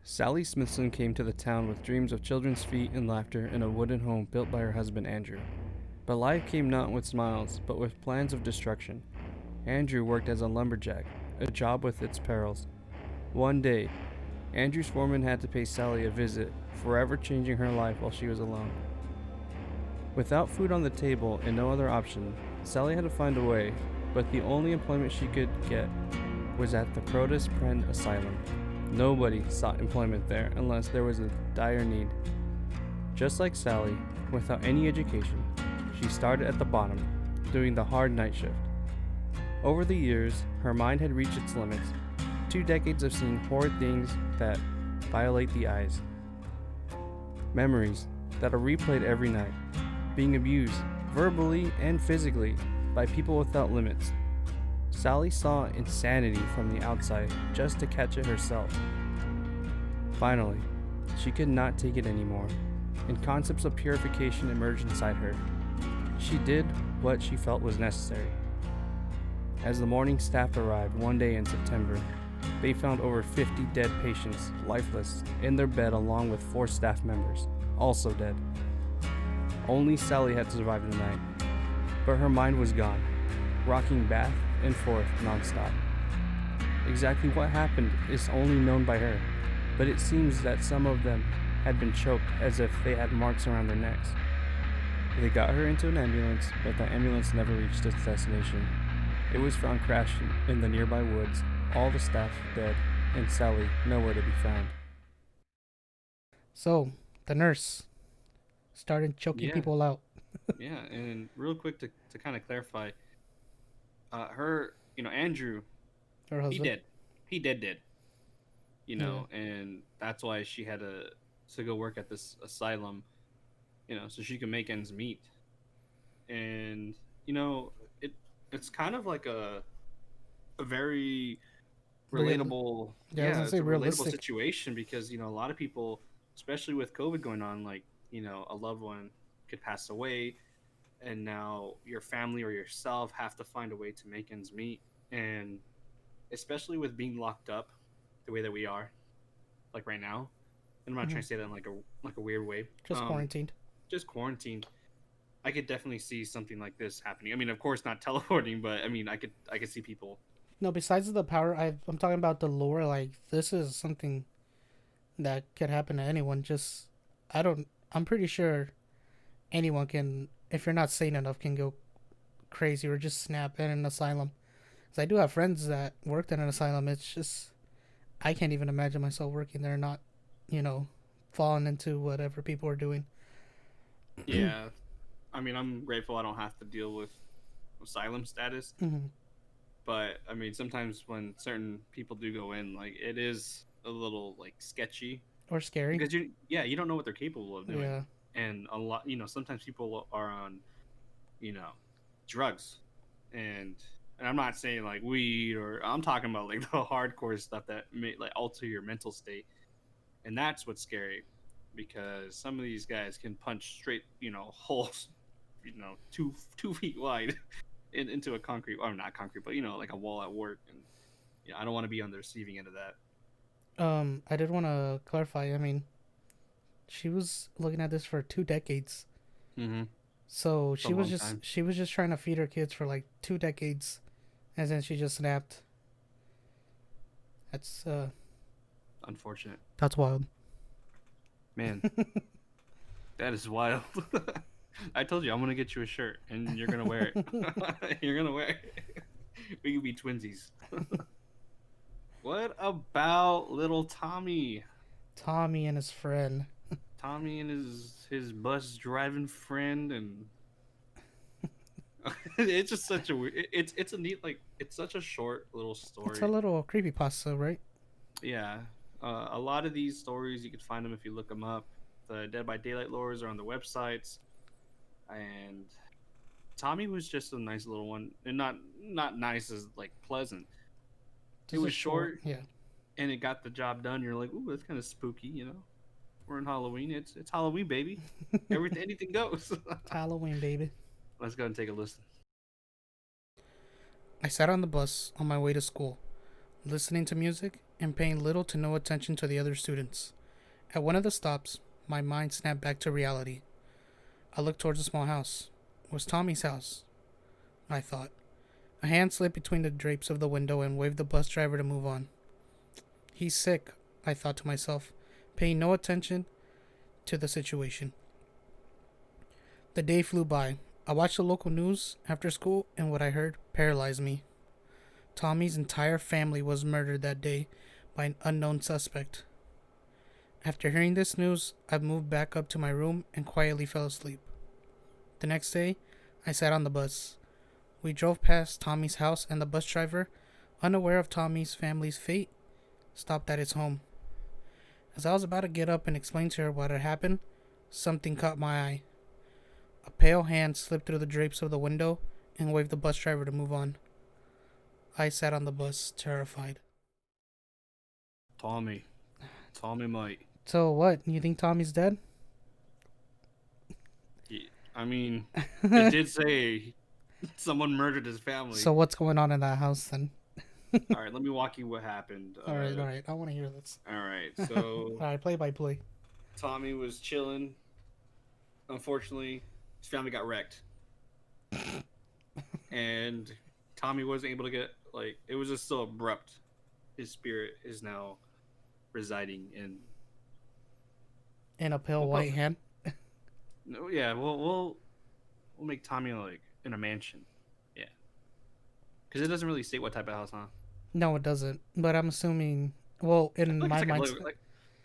Sally Smithson came to the town with dreams of children's feet and laughter in a wooden home built by her husband Andrew. But life came not with smiles, but with plans of destruction. Andrew worked as a lumberjack, a job with its perils. One day, Andrew's foreman had to pay Sally a visit, forever changing her life while she was alone. Without food on the table and no other option, Sally had to find a way, but the only employment she could get was at the Crotus Pren Asylum. Nobody sought employment there unless there was a dire need. Just like Sally, without any education, she started at the bottom, doing the hard night shift. Over the years, her mind had reached its limits. 2 decades of seeing horrid things that violate the eyes. Memories that are replayed every night. Being abused, verbally and physically, by people without limits. Sally saw insanity from the outside just to catch it herself. Finally, she could not take it anymore, and concepts of purification emerged inside her. She did what she felt was necessary. As the morning staff arrived one day in September, they found over 50 dead patients, lifeless, in their bed along with 4 staff members, also dead. Only Sally had survived the night, but her mind was gone, rocking back and forth nonstop. Exactly what happened is only known by her, but it seems that some of them had been choked as if they had marks around their necks. They got her into an ambulance, but the ambulance never reached its destination. It was found crashed in the nearby woods, all the staff dead, and Sally nowhere to be found. So the nurse started choking Yeah, people out. yeah. And real quick to kind of clarify, her, Andrew, Her he husband. did, he dead, Yeah. and that's why she had to go work at this asylum, so she can make ends meet. And you know, it it's kind of like a very Real. relatable, Yeah, I was yeah, gonna it's say a relatable realistic. situation because a lot of people, especially with COVID going on, like a loved one could pass away, and now your family or yourself have to find a way to make ends meet. And especially with being locked up the way that we are, like right now, and I'm not Hmm. trying to say that in like a weird way, Just quarantined. just quarantined. I could definitely see something like this happening. I mean, of course, not teleporting, but I mean, I could see people. No, besides the power, I'm talking about the lore. Like this is something that could happen to anyone. Just I don't. I'm pretty sure anyone can, if you're not sane enough, can go crazy or just snap in an asylum. Because I do have friends that worked in an asylum. It's just I can't even imagine myself working there, not, you know, falling into whatever people are doing. Yeah, I mean, I'm grateful I don't have to deal with asylum status, Hmm. but I mean, sometimes when certain people do go in, like it is a little like sketchy Or scary. because you don't know what they're capable of doing, Yeah. and a lot, sometimes people are on, you know, drugs, and I'm not saying like weed, or I'm talking about like the hardcore stuff that may like alter your mental state, and that's what's scary because some of these guys can punch straight, holes, 2 feet wide into a concrete, or not concrete, but like a wall at work, and I don't want to be on the receiving end of that. I did want to clarify. I mean, she was looking at this for 2 decades. Mm-hmm. So It's a long time. she was just trying to feed her kids for like 2 decades, and then she just snapped. That's Unfortunate, that's wild. man. That is wild. I told you I'm gonna get you a shirt, and you're gonna wear it. You're gonna wear it. We could be twinsies. What about little Tommy? Tommy and his friend. Tommy and his bus driving friend, and it's just such a weird. It's a neat, like, it's such a short little It's a story. little creepy pasta, right? Yeah, a lot of these stories you could find them if you look them up. The Dead by Daylight lores are on the websites, and Tommy was just a nice little one, and not nice as like pleasant. It Just a was short, short, yeah. and it got the job done. You're like, ooh, that's kind of spooky. We're in Halloween. It's Halloween, baby. Everything, anything goes. It's Halloween, baby. Let's go and take a listen. I sat on the bus on my way to school, listening to music and paying little to no attention to the other students. At one of the stops, my mind snapped back to reality. I looked towards a small house. It was Tommy's house, I thought. A hand slipped between the drapes of the window and waved the bus driver to move on. He's sick, I thought to myself, paying no attention to the situation. The day flew by. I watched the local news after school, and what I heard paralyzed me. Tommy's entire family was murdered that day by an unknown suspect. After hearing this news, I moved back up to my room and quietly fell asleep. The next day, I sat on the bus. We drove past Tommy's house, and the bus driver, unaware of Tommy's family's fate, stopped at his home. As I was about to get up and explain to her what had happened, something caught my eye. A pale hand slipped through the drapes of the window and waved the bus driver to move on. I sat on the bus, terrified. Tommy, Tommy might. So what? You think Tommy's dead? I mean, it did say someone murdered his family. So what's going on in that house then? All right, let me walk you what happened. All right. I want to hear this. All right. All So right, play by play. Tommy was chilling. Unfortunately, his family got wrecked, and Tommy wasn't able to get, like, it was just so abrupt. His spirit is now residing in in a pale We'll put white hand. no, yeah. We'll make Tommy like in a mansion. Yeah, because it doesn't really state what type of house, huh? No, it doesn't. But I'm assuming. Well, I in feel like it's my like a little mindset, like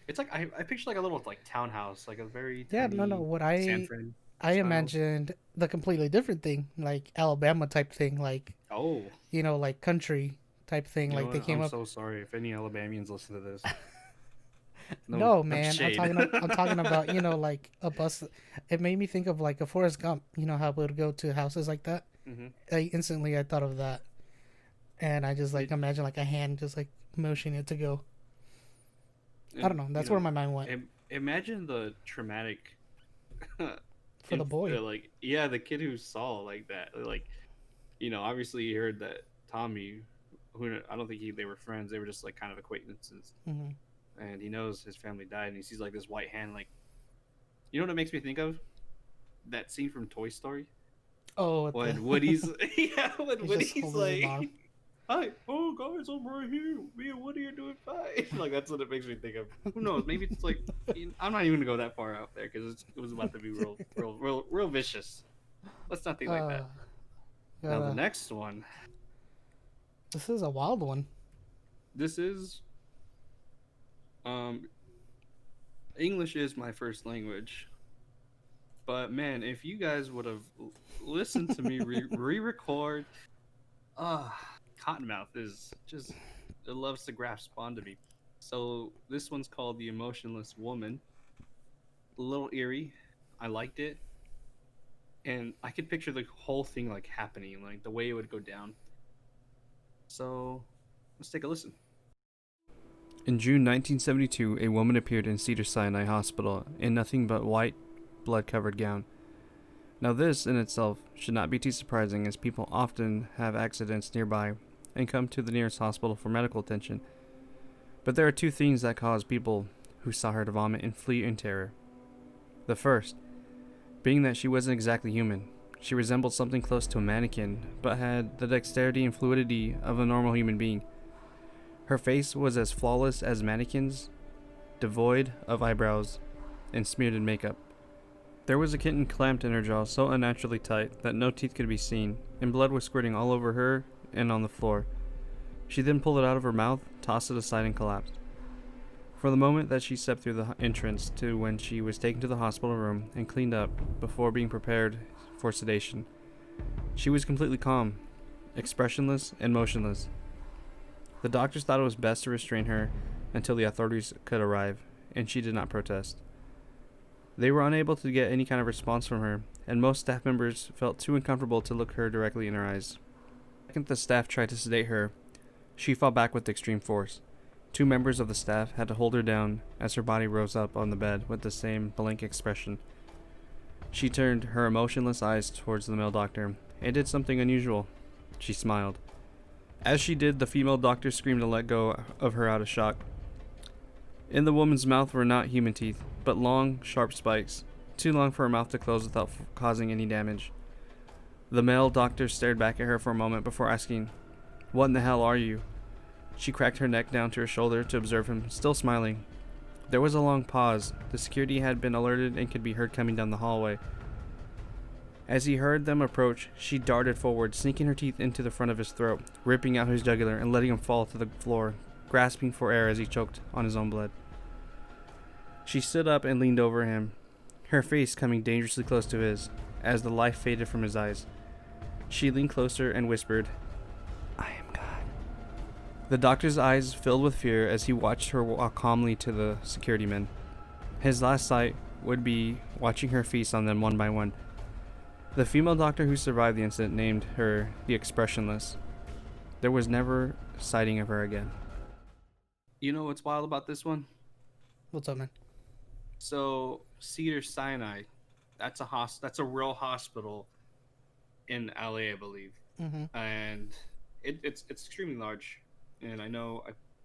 it's like I picture like a little like townhouse, like a very yeah, no, no. tiny What San I Fran I style. imagined the completely different thing, like Alabama type thing, like Oh, like country type thing. you know Like they what? came I'm up. so sorry if any Alabamians listen to this. No, No, no man, shade. I'm talking about like a bus. It made me think of like a Forrest Gump. You know how we would go to houses like that. hmm I thought of that, and I just like It, imagine like a hand just like motioning it to go. I and don't know. you That's where know, my mind went imagine the traumatic, for the boy. like yeah, the kid who saw like that, like obviously he heard that Tommy, who I don't think they were friends, they were just like kind of acquaintances, Hmm. and he knows his family died, and he sees like this white hand, like what it makes me think of? That scene from Toy Story Oh, what the? when Woody's yeah, when He's just Woody's holding his like, arm. "Hi, oh guys, I'm right here. Me and Woody are doing fine." Like that's what it makes me think of. Who knows? Maybe it's like I'm not even gonna go that far out there because it was about to be real vicious. Let's not think like Uh, that. Now the gotta. next one. This is a wild one. This is um English is my first language, but man, if you guys would have listened to me re-record, Cottonmouth is just it loves to grasp onto me. So this one's called The Emotionless Woman. A little eerie. I liked it, and I could picture the whole thing like happening, like the way it would go down. So let's take a listen. In June 1972, a woman appeared in Cedars-Sinai Hospital in nothing but white, blood-covered gown. Now this, in itself, should not be too surprising as people often have accidents nearby and come to the nearest hospital for medical attention. But there are two things that cause people who saw her to vomit and flee in terror. The first, being that she wasn't exactly human. She resembled something close to a mannequin, but had the dexterity and fluidity of a normal human being. Her face was as flawless as mannequins, devoid of eyebrows and smeared in makeup. There was a kitten clamped in her jaw so unnaturally tight that no teeth could be seen, and blood was squirting all over her and on the floor. She then pulled it out of her mouth, tossed it aside, and collapsed. From the moment that she stepped through the entrance to when she was taken to the hospital room and cleaned up before being prepared for sedation, she was completely calm, expressionless, and motionless. The doctors thought it was best to restrain her until the authorities could arrive, and she did not protest. They were unable to get any kind of response from her, and most staff members felt too uncomfortable to look her directly in her eyes. The second the staff tried to sedate her, she fought back with extreme force. Two members of the staff had to hold her down as her body rose up on the bed with the same blank expression. She turned her emotionless eyes towards the male doctor and did something unusual. She smiled. As she did, the female doctor screamed and let go of her out of shock. In the woman's mouth were not human teeth, but long, sharp spikes, too long for her mouth to close without causing any damage. The male doctor stared back at her for a moment before asking, "What in the hell are you?" She cracked her neck down to her shoulder to observe him, still smiling. There was a long pause. The security had been alerted and could be heard coming down the hallway. As he heard them approach, she darted forward, sinking her teeth into the front of his throat, ripping out his jugular and letting him fall to the floor, grasping for air as he choked on his own blood. She stood up and leaned over him, her face coming dangerously close to his, as the life faded from his eyes. She leaned closer and whispered, "I am God." The doctor's eyes filled with fear as he watched her walk calmly to the security men. His last sight would be watching her feast on them one by one. The female doctor who survived the incident named her the Expressionless. There was never sighting of her again. You know what's wild about this one? What's up, man? So Cedar Sinai, that's a real hospital in LA, I believe, Mm-hmm. and it's extremely large. And I know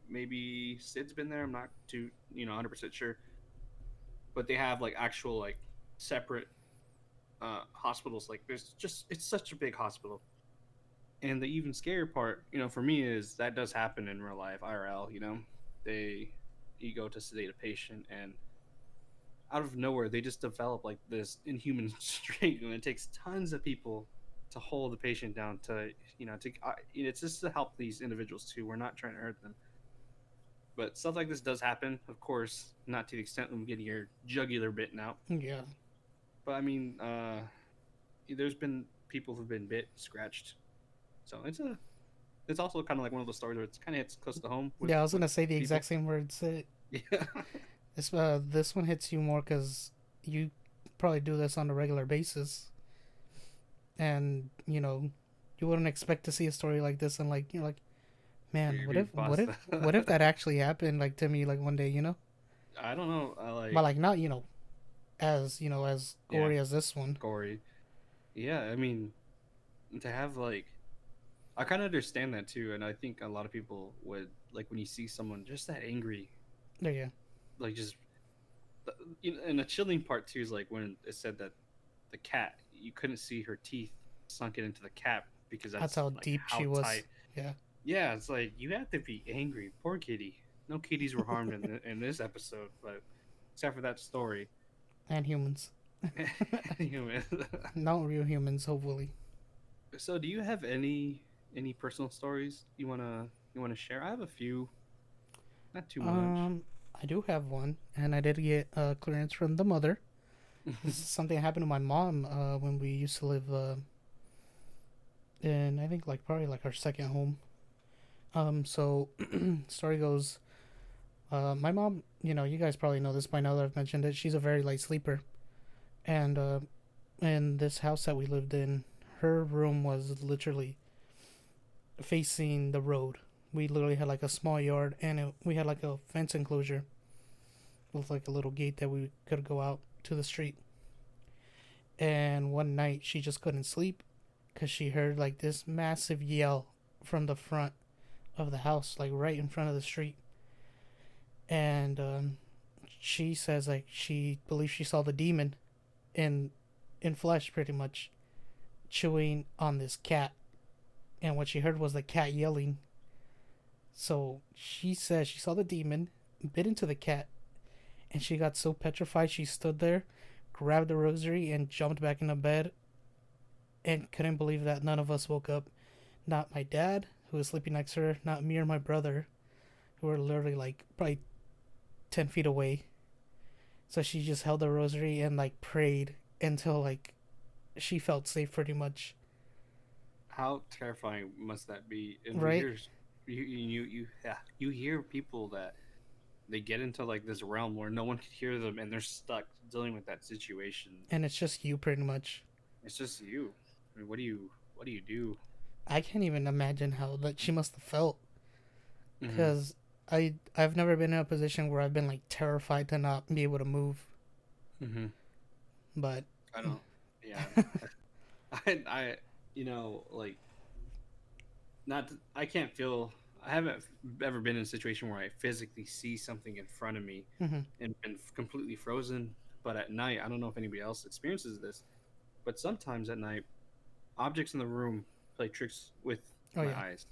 maybe Sid's been there. I'm not too 100% sure, but they have like actual like separate hospitals. Like there's just it's such a big hospital. And the even scarier part, for me is that does happen in real life, IRL. They you go to sedate a patient, and out of nowhere they just develop like this inhuman strength, and it takes tons of people to hold the patient down to it's just to help these individuals too. We're not trying to hurt them, but stuff like this does happen, of course, not to the extent of getting your jugular bitten out. Yeah. But I mean, there's been people who've been bit, scratched, so it's also kind of like one of those stories where it's kind of hits close to home Yeah, I was with gonna say the people. exact same words. Yeah. This one hits you more because you probably do this on a regular basis, and you wouldn't expect to see a story like this, and like you're like, man, You're what being if what if that actually happened like to me like one day, I don't know. I but like, like not as as yeah, gory as this one. gory. Yeah, I mean, to have like, I kind of understand that too, and I think a lot of people would like when you see someone just that angry, Yeah, yeah. like just, and a chilling part too is like when it said that the cat, you couldn't see her teeth sunken into the cap because That's that's how like deep she how was. tight. Yeah, Yeah, it's like you have to be angry. Poor kitty. No kitties were harmed in this episode, but except for that story. and humans, Human. not real humans, hopefully. So, do you have any personal stories you wanna share? I have a few, not too much. Um, I do have one, and I did get clearance from the mother. This is something that happened to my mom when we used to live in, I think, like probably like our second home. So story goes, my mom, you guys probably know this by now that I've mentioned it. She's a very light sleeper, and in this house that we lived in, her room was literally facing the road. We literally had like a small yard, and we had like a fence enclosure with like a little gate that we could go out to the street. And one night she just couldn't sleep because she heard like this massive yell from the front of the house, like right in front of the street. And she says like she believes she saw the demon in flesh, pretty much chewing on this cat. And what she heard was the cat yelling. So she says she saw the demon bit into the cat, and she got so petrified she stood there, grabbed the rosary, and jumped back into bed, and couldn't believe that none of us woke up. Not my dad, who was sleeping next to her, not me or my brother, who were literally like probably 10 feet away. So she just held the rosary and like prayed until like she felt safe, pretty much. How terrifying must that be? And we Right? hear yeah, you hear people that they get into like this realm where no one can hear them, and they're stuck dealing with that situation. And it's just you, pretty much. It's just you. I mean, what do you do? I can't even imagine how that she must have felt. Mm-hmm. Because I've never been in a position where I've been like terrified to not be able to move. Mm-hmm. But I don't. Yeah. I like not. I can't feel. I haven't ever been in a situation where I physically see something in front of me mhm. and been completely frozen. But at night, I don't know if anybody else experiences this, but sometimes at night, objects in the room play tricks with Oh my yeah. eyes,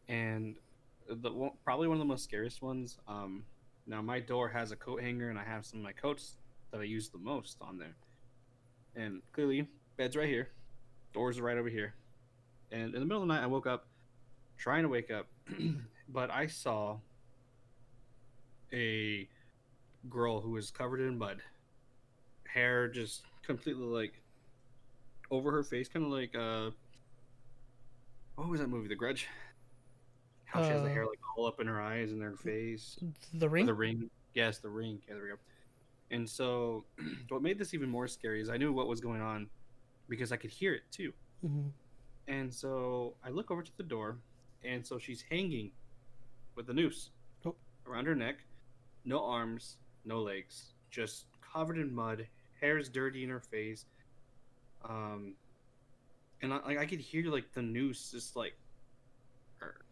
and probably one of the most scariest ones. Now my door has a coat hanger, and I have some of my coats that I use the most on there, and clearly bed's right here, doors are right over here, and in the middle of the night, I woke up trying to wake up, but I saw a girl who was covered in mud, hair just completely like over her face, kind of like what was that movie, The Grudge? How she has the Uh hair like all up in her eyes and her face, the or ring? the ring. Yes, the ring. Yeah, there we go. And so, what made this even more scary is I knew what was going on because I could hear it too. Mhm. And so I look over to the door, and so she's hanging with a noose Oh, around her neck, no arms, no legs, just covered in mud, hair's dirty in her face. Um, and I could hear like the noose just like, er,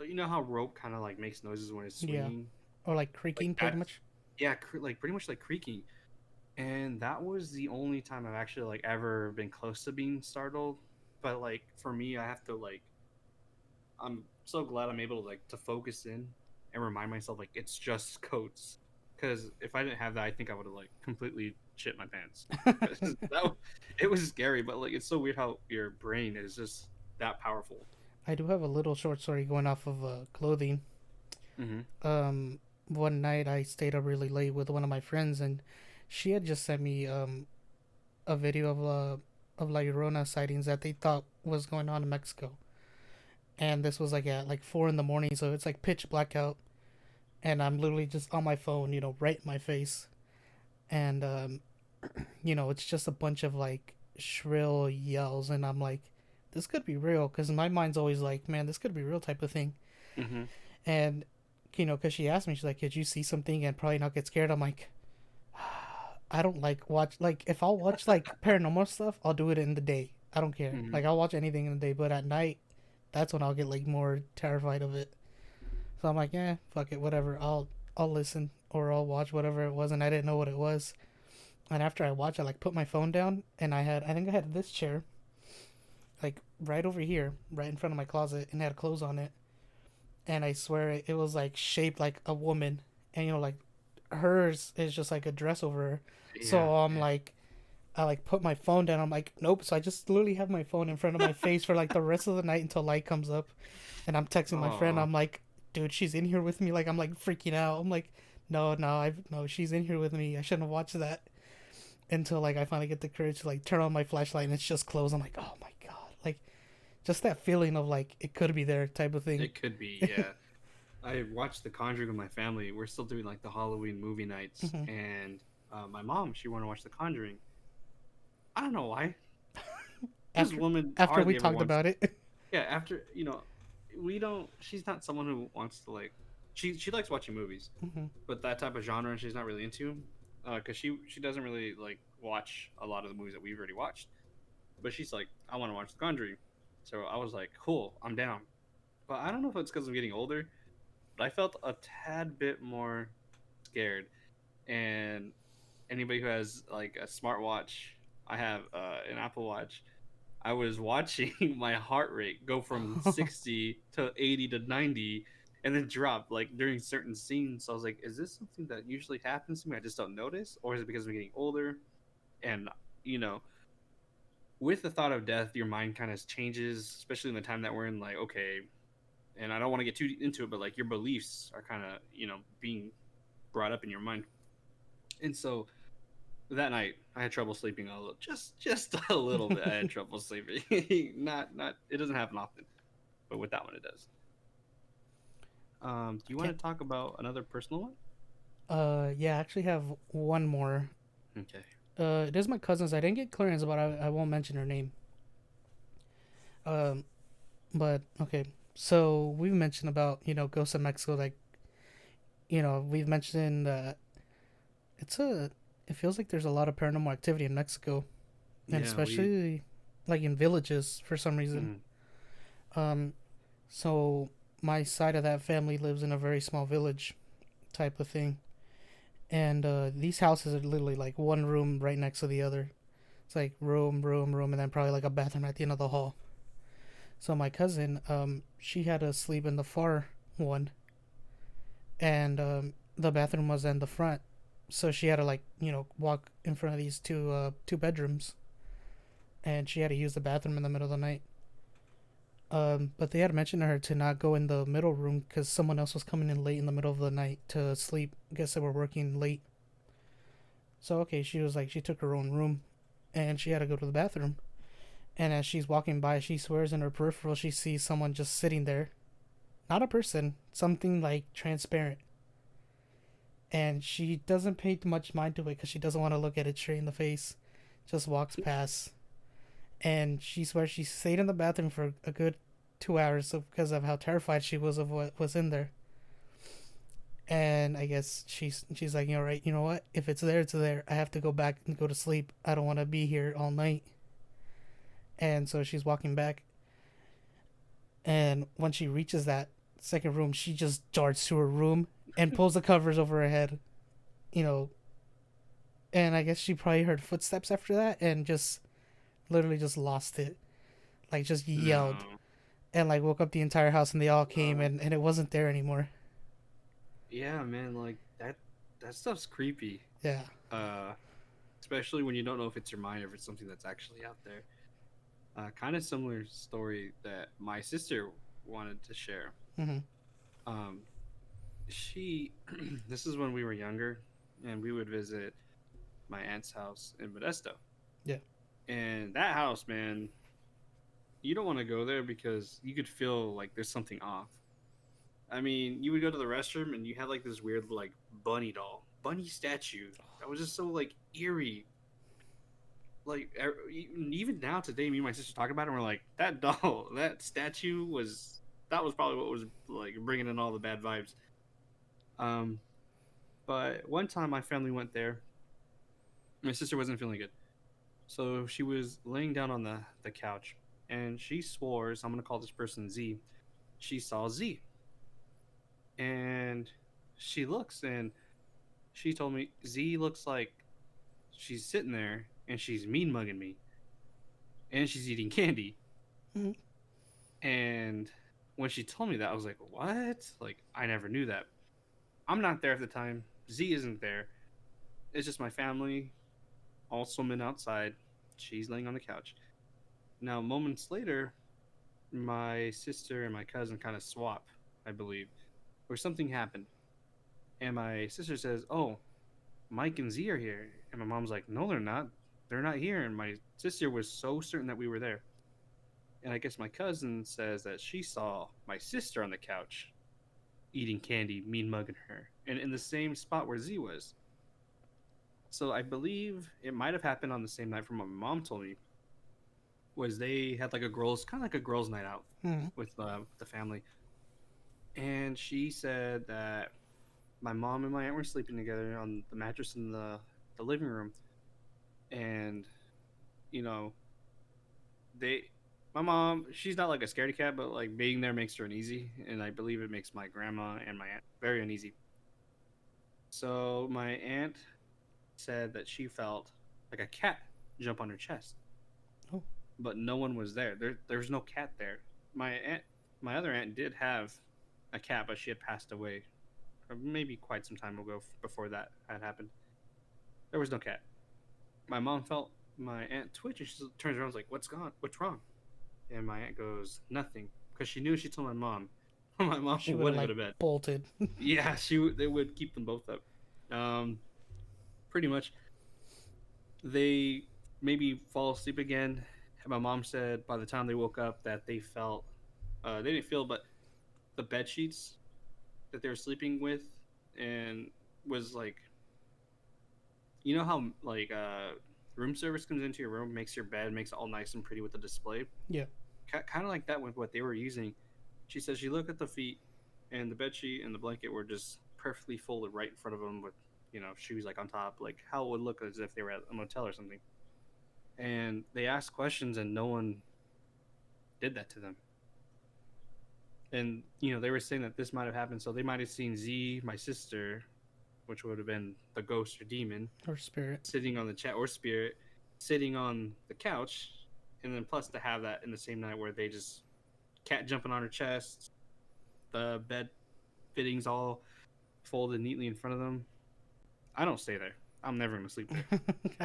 you know how rope kind of like makes noises when it's yeah. swinging, Or like like creaking pretty that. much. Yeah, like pretty much like creaking. And that was the only time I've actually like ever been close to being startled. But like for me, I have to like, I'm so glad I'm able to like to focus in and remind myself like it's just coats, because if I didn't have that, I think I would have like completely shit my pants. 'Cause it was scary, but like it's so weird how your brain is just that powerful. I do have a little short story going off of clothing. Mm-hmm. Um, One night I stayed up really late with one of my friends, and she had just sent me a video of La Llorona sightings that they thought was going on in Mexico. And this was like at like 4 in the morning, so it's like pitch blackout, and I'm literally just on my phone, right in my face, and it's just a bunch of like shrill yells, and I'm like, this could be real, because my mind's always like, man, this could be real type of thing, Mm-hmm. and because she asked me, she's like, could you see something and probably not get scared? I'm like, I don't like watch like if I'll watch like paranormal stuff, I'll do it in the day. I don't care. Mm-hmm. Like I'll watch anything in the day, but at night, that's when I'll get like more terrified of it. So I'm like, yeah, fuck it, whatever. I'll listen or I'll watch whatever it was, and I didn't know what it was. And after I watched, I like put my phone down, and I think I had this chair, like right over here, right in front of my closet, and it had clothes on it. And I swear it was like shaped like a woman, and like hers is just like a dress over her. So Yeah. I'm like, I like put my phone down. I'm like, nope. So I just literally have my phone in front of my face for like the rest of the night until light comes up, and I'm texting my friend. Oh. I'm like, dude, she's in here with me. Like I'm like freaking out. I'm like, no, no, no, she's in here with me. I shouldn't have watched that until like I finally get the courage to like turn on my flashlight and it's just closed. I'm like, oh my god, like just that feeling of like it could be there type of thing. It could be, yeah. I watched The Conjuring with my family. We're still doing like the Halloween movie nights, Hmm. and my mom, she wanted to watch The Conjuring. I don't know why. This After woman after we hardly ever talked wants. about it. Yeah, after we don't. She's not someone who wants to like. She likes watching movies, Hmm. but that type of genre she's not really into. Because she doesn't really like watch a lot of the movies that we've already watched. But she's like, I want to watch The Conjuring, so I was like, cool, I'm down. But I don't know if it's because I'm getting older, but I felt a tad bit more scared. And anybody who has like a smartwatch, I have an Apple Watch. I was watching my heart rate go from 60 to 80 to 90 and then drop like during certain scenes. So I was like, is this something that usually happens to me? I just don't notice? Or is it because I'm getting older? And, you know, with the thought of death, your mind kind of changes, especially in the time that we're in. Like, okay, and I don't want to get too into it, but like your beliefs are kind of, being brought up in your mind. And so that night I had trouble sleeping a little, just a little bit. I had trouble sleeping. Not it doesn't happen often, but with that one it does. Do you want Can't. to talk about another personal one? Yeah, I actually have one more. Okay. It is my cousin's. I didn't get clearance, but I won't mention her name. Um, but okay. So we've mentioned about ghosts in Mexico. Like we've mentioned it's a. It feels like there's a lot of paranormal activity in Mexico, and Yeah, we. especially like in villages for some reason. Mm, Um, so my side of that family lives in a very small village type of thing, and these houses are literally like one room right next to the other. It's like room, and then probably like a bathroom at the end of the hall. So my cousin, she had to sleep in the far one, and the bathroom was in the front. So she had to like walk in front of these two bedrooms, and she had to use the bathroom in the middle of the night. But they had mentioned to her to not go in the middle room because someone else was coming in late in the middle of the night to sleep. I guess they were working late. So okay, she was like she took her own room, and she had to go to the bathroom. And as she's walking by, she swears in her peripheral she sees someone just sitting there, not a person, something like transparent. And she doesn't pay too much mind to it because she doesn't want to look at it straight in the face. Just walks past, and she swears she stayed in the bathroom for a good 2 hours because of how terrified she was of what was in there. And I guess she's like, right, you know what? If it's there, it's there. I have to go back and go to sleep. I don't want to be here all night. And so she's walking back, and when she reaches that second room, she just darts to her room and pulls the covers over her head. You know, and I guess she probably heard footsteps after that and just literally just lost it. Like just yelled no. and like woke up the entire house, and they all came, Uh, and it wasn't there anymore. yeah, man. Like that stuff's creepy. Yeah. Uh, Especially when you don't know if it's your mind or if it's something that's actually out there. Kind of similar story that my sister wanted to share. Mm-hmm. Um, she, this is when we were younger, and we would visit my aunt's house in Modesto. Yeah. And that house, man, you don't want to go there because you could feel like there's something off. I mean, you would go to the restroom and you had like this weird like bunny statue that was just so like eerie. Like even now today, me and my sister talk about it, and we're like, that doll, that statue was that was probably what was like bringing in all the bad vibes. Um, but one time my family went there. My sister wasn't feeling good, so she was laying down on the couch, and she swore, so I'm gonna call this person Z. She saw Z, and she looks, and she told me Z looks like she's sitting there and she's mean mugging me, and she's eating candy. Mm-hmm. And when she told me that, I was like, what? Like, I never knew that. I'm not there at the time. Z isn't there. It's just my family, all swimming outside. She's laying on the couch. Now, moments later, my sister and my cousin kind of swap, I believe, where something happened. And my sister says, oh, Mike and Z are here. And my mom's like, no, they're not. They're not here. And my sister was so certain that we were there. And I guess my cousin says that she saw my sister on the couch eating candy, mean mugging her, and in the same spot where Z was. So I believe it might have happened on the same night from what my mom told me. Was they had like a girls, kind of like a girls' night out Mm-hmm. with the family, and she said that my mom and my aunt were sleeping together on the mattress in the living room, and you know they my mom, she's not like a scaredy cat, but like being there makes her uneasy, and I believe it makes my grandma and my aunt very uneasy. So my aunt said that she felt like a cat jump on her chest, Oh. but no one was there. There was no cat there. My other aunt did have a cat, but she had passed away, or maybe quite some time ago before that had happened. There was no cat. My mom felt my aunt twitch, and she turns around and is like, "What's gone? What's wrong?" And my aunt goes, "Nothing," because she knew she told my mom. My mom She would have wouldn't go like to bed. bolted. Yeah, they would keep them both up. Um, Pretty much. They maybe fall asleep again. And my mom said by the time they woke up that they felt, they didn't feel, but the bed sheets that they were sleeping with, and was like, you know how like room service comes into your room, makes your bed, makes it all nice and pretty with the display. Yeah. Kind of like that with what they were using. She says she looked at the feet, and the bed sheet and the blanket were just perfectly folded right in front of them with, shoes like on top, like how it would look as if they were at a motel or something. And they asked questions, and no one did that to them. And they were saying that this might have happened, so they might have seen Z, my sister, which would have been the ghost or demon, Or spirit. sitting on the chat, or spirit, sitting on the couch, and then plus to have that in the same night where they just cat jumping on her chest, the bed fittings all folded neatly in front of them. I don't stay there. I'm never gonna sleep there. I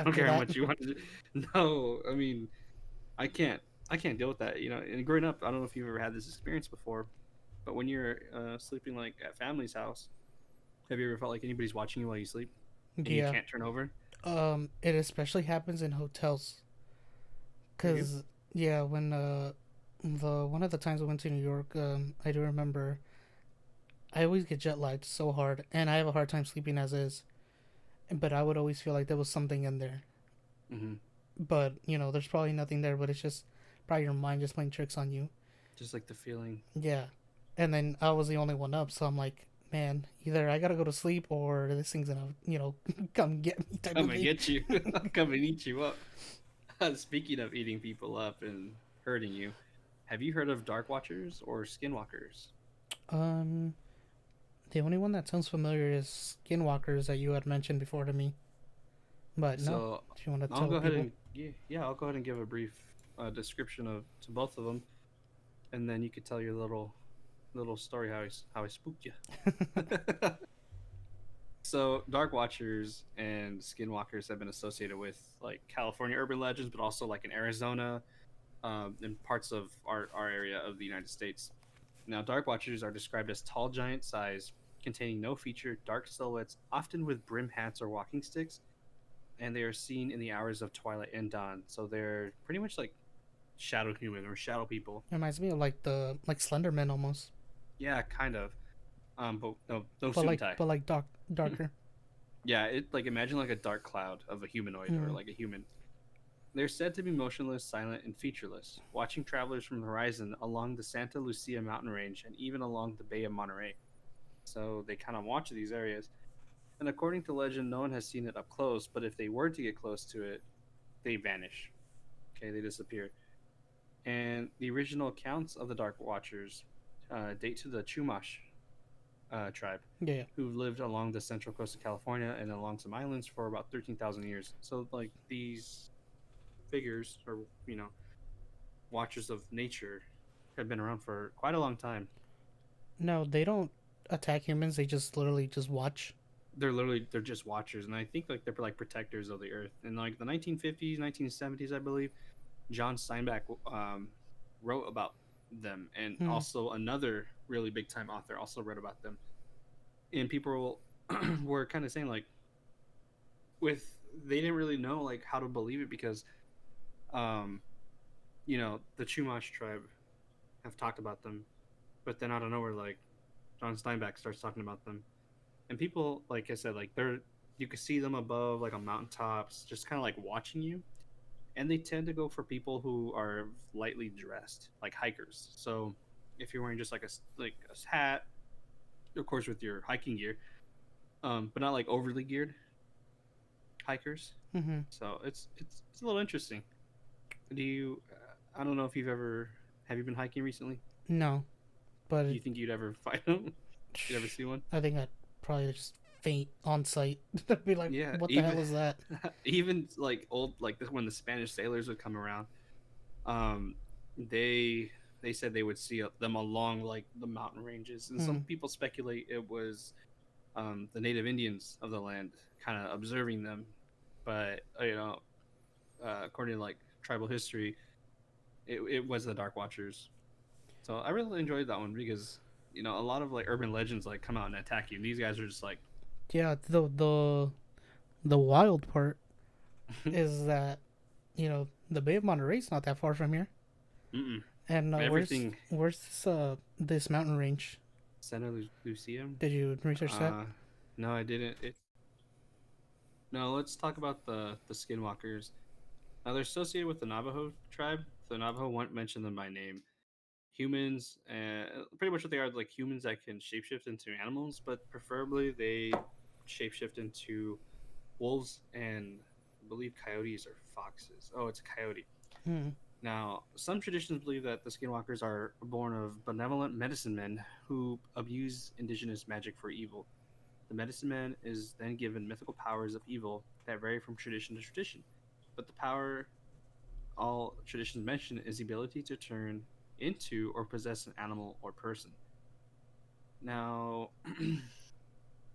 don't After care how that. much you want to do. No, I mean, I can't. I can't deal with that. And growing up, I don't know if you've ever had this experience before, but when you're sleeping like at family's house, have you ever felt like anybody's watching you while you sleep and you Yeah. can't turn over? It especially happens in hotels. For you? Cause yeah, when the one of the times I went to New York, I do remember I always get jet lagged so hard, and I have a hard time sleeping as is. But I would always feel like there was something in there. Mm-hmm. But there's probably nothing there. But it's just probably your mind just playing tricks on you. Just like the feeling. Yeah. And then I was the only one up, so I'm like, man, either I gotta go to sleep or this thing's gonna, come get me type Come of and thing. get you. Come and eat you up. Speaking of eating people up and hurting you, have you heard of dark watchers or skinwalkers? Um, the only one that sounds familiar is Skinwalkers that you had mentioned before to me. But no, So if you want to I'll tell go ahead people. and yeah, I'll go ahead and give a brief description of to both of them, and then you could tell your little story how I spooked you. So Dark Watchers and Skinwalkers have been associated with like California urban legends, but also like in Arizona, and parts of our area of the United States. Now, Dark Watchers are described as tall, giant size, containing no feature, dark silhouettes, often with brim hats or walking sticks, and they are seen in the hours of twilight and dawn. So they're pretty much like shadow human or shadow people. It reminds me of like the like Slenderman almost, Yeah, kind of. But no but suit and like tie. but like darker. Yeah, it like imagine like a dark cloud of a humanoid or Mm. like a human. They're said to be motionless, silent, and featureless, watching travelers from the horizon along the Santa Lucia mountain range and even along the Bay of Monterey. So they kind of watch these areas. And according to legend, no one has seen it up close, but if they were to get close to it, they vanish. Okay, they disappear. And the original accounts of the Dark Watchers date to the Chumash tribe, Yeah. who lived along the central coast of California and along some islands for about 13,000 years. So, like, these figures, or, watchers of nature, have been around for quite a long time. No, they don't attack humans. They just literally just watch. They're just watchers, and I think like they're like protectors of the earth. In like the 1950s, 1970s, I believe, John Steinbeck wrote about them, and Hmm. also another really big time author also wrote about them. And people were kind of saying like, with they didn't really know like how to believe it because, um, the Chumash tribe have talked about them, but then out of nowhere, like John Steinbeck starts talking about them, and people, like I said, like you could see them above like on mountaintops, just kind of like watching you, and they tend to go for people who are lightly dressed, like hikers. So if you're wearing just like a hat, of course with your hiking gear, but not like overly geared hikers. Hmm. So it's a little interesting. Do you? I don't know if you've ever have you been hiking recently? No, but Do you think you'd ever find them? You'd ever see one? I think I'd probably just faint on sight. I'd be like, Yeah, "What the even hell is that?" even like old like this when the Spanish sailors would come around, um, they they said they would see them along like the mountain ranges, and some Hmm. people speculate it was the native Indians of the land kind of observing them, but according to like tribal history, it was the Dark Watchers. So I really enjoyed that one because a lot of like urban legends like come out and attack you, and these guys are just like, Yeah, the wild part is that the Bay of Monterey's not that far from here. mm-mm. And Everything where's this mountain range? Santa Lucia. Did you research that? Uh, no, I didn't. No, let's talk about the Skinwalkers. Now they're associated with the Navajo tribe. The Navajo won't mention them by name. Humans, pretty much what they are, like humans that can shapeshift into animals, but preferably they shapeshift into wolves and I believe coyotes or foxes. Oh, it's a coyote. Hmm. Now, some traditions believe that the skinwalkers are born of benevolent medicine men who abuse indigenous magic for evil. The medicine man is then given mythical powers of evil that vary from tradition to tradition. But the power all traditions mention is the ability to turn into or possess an animal or person. Now,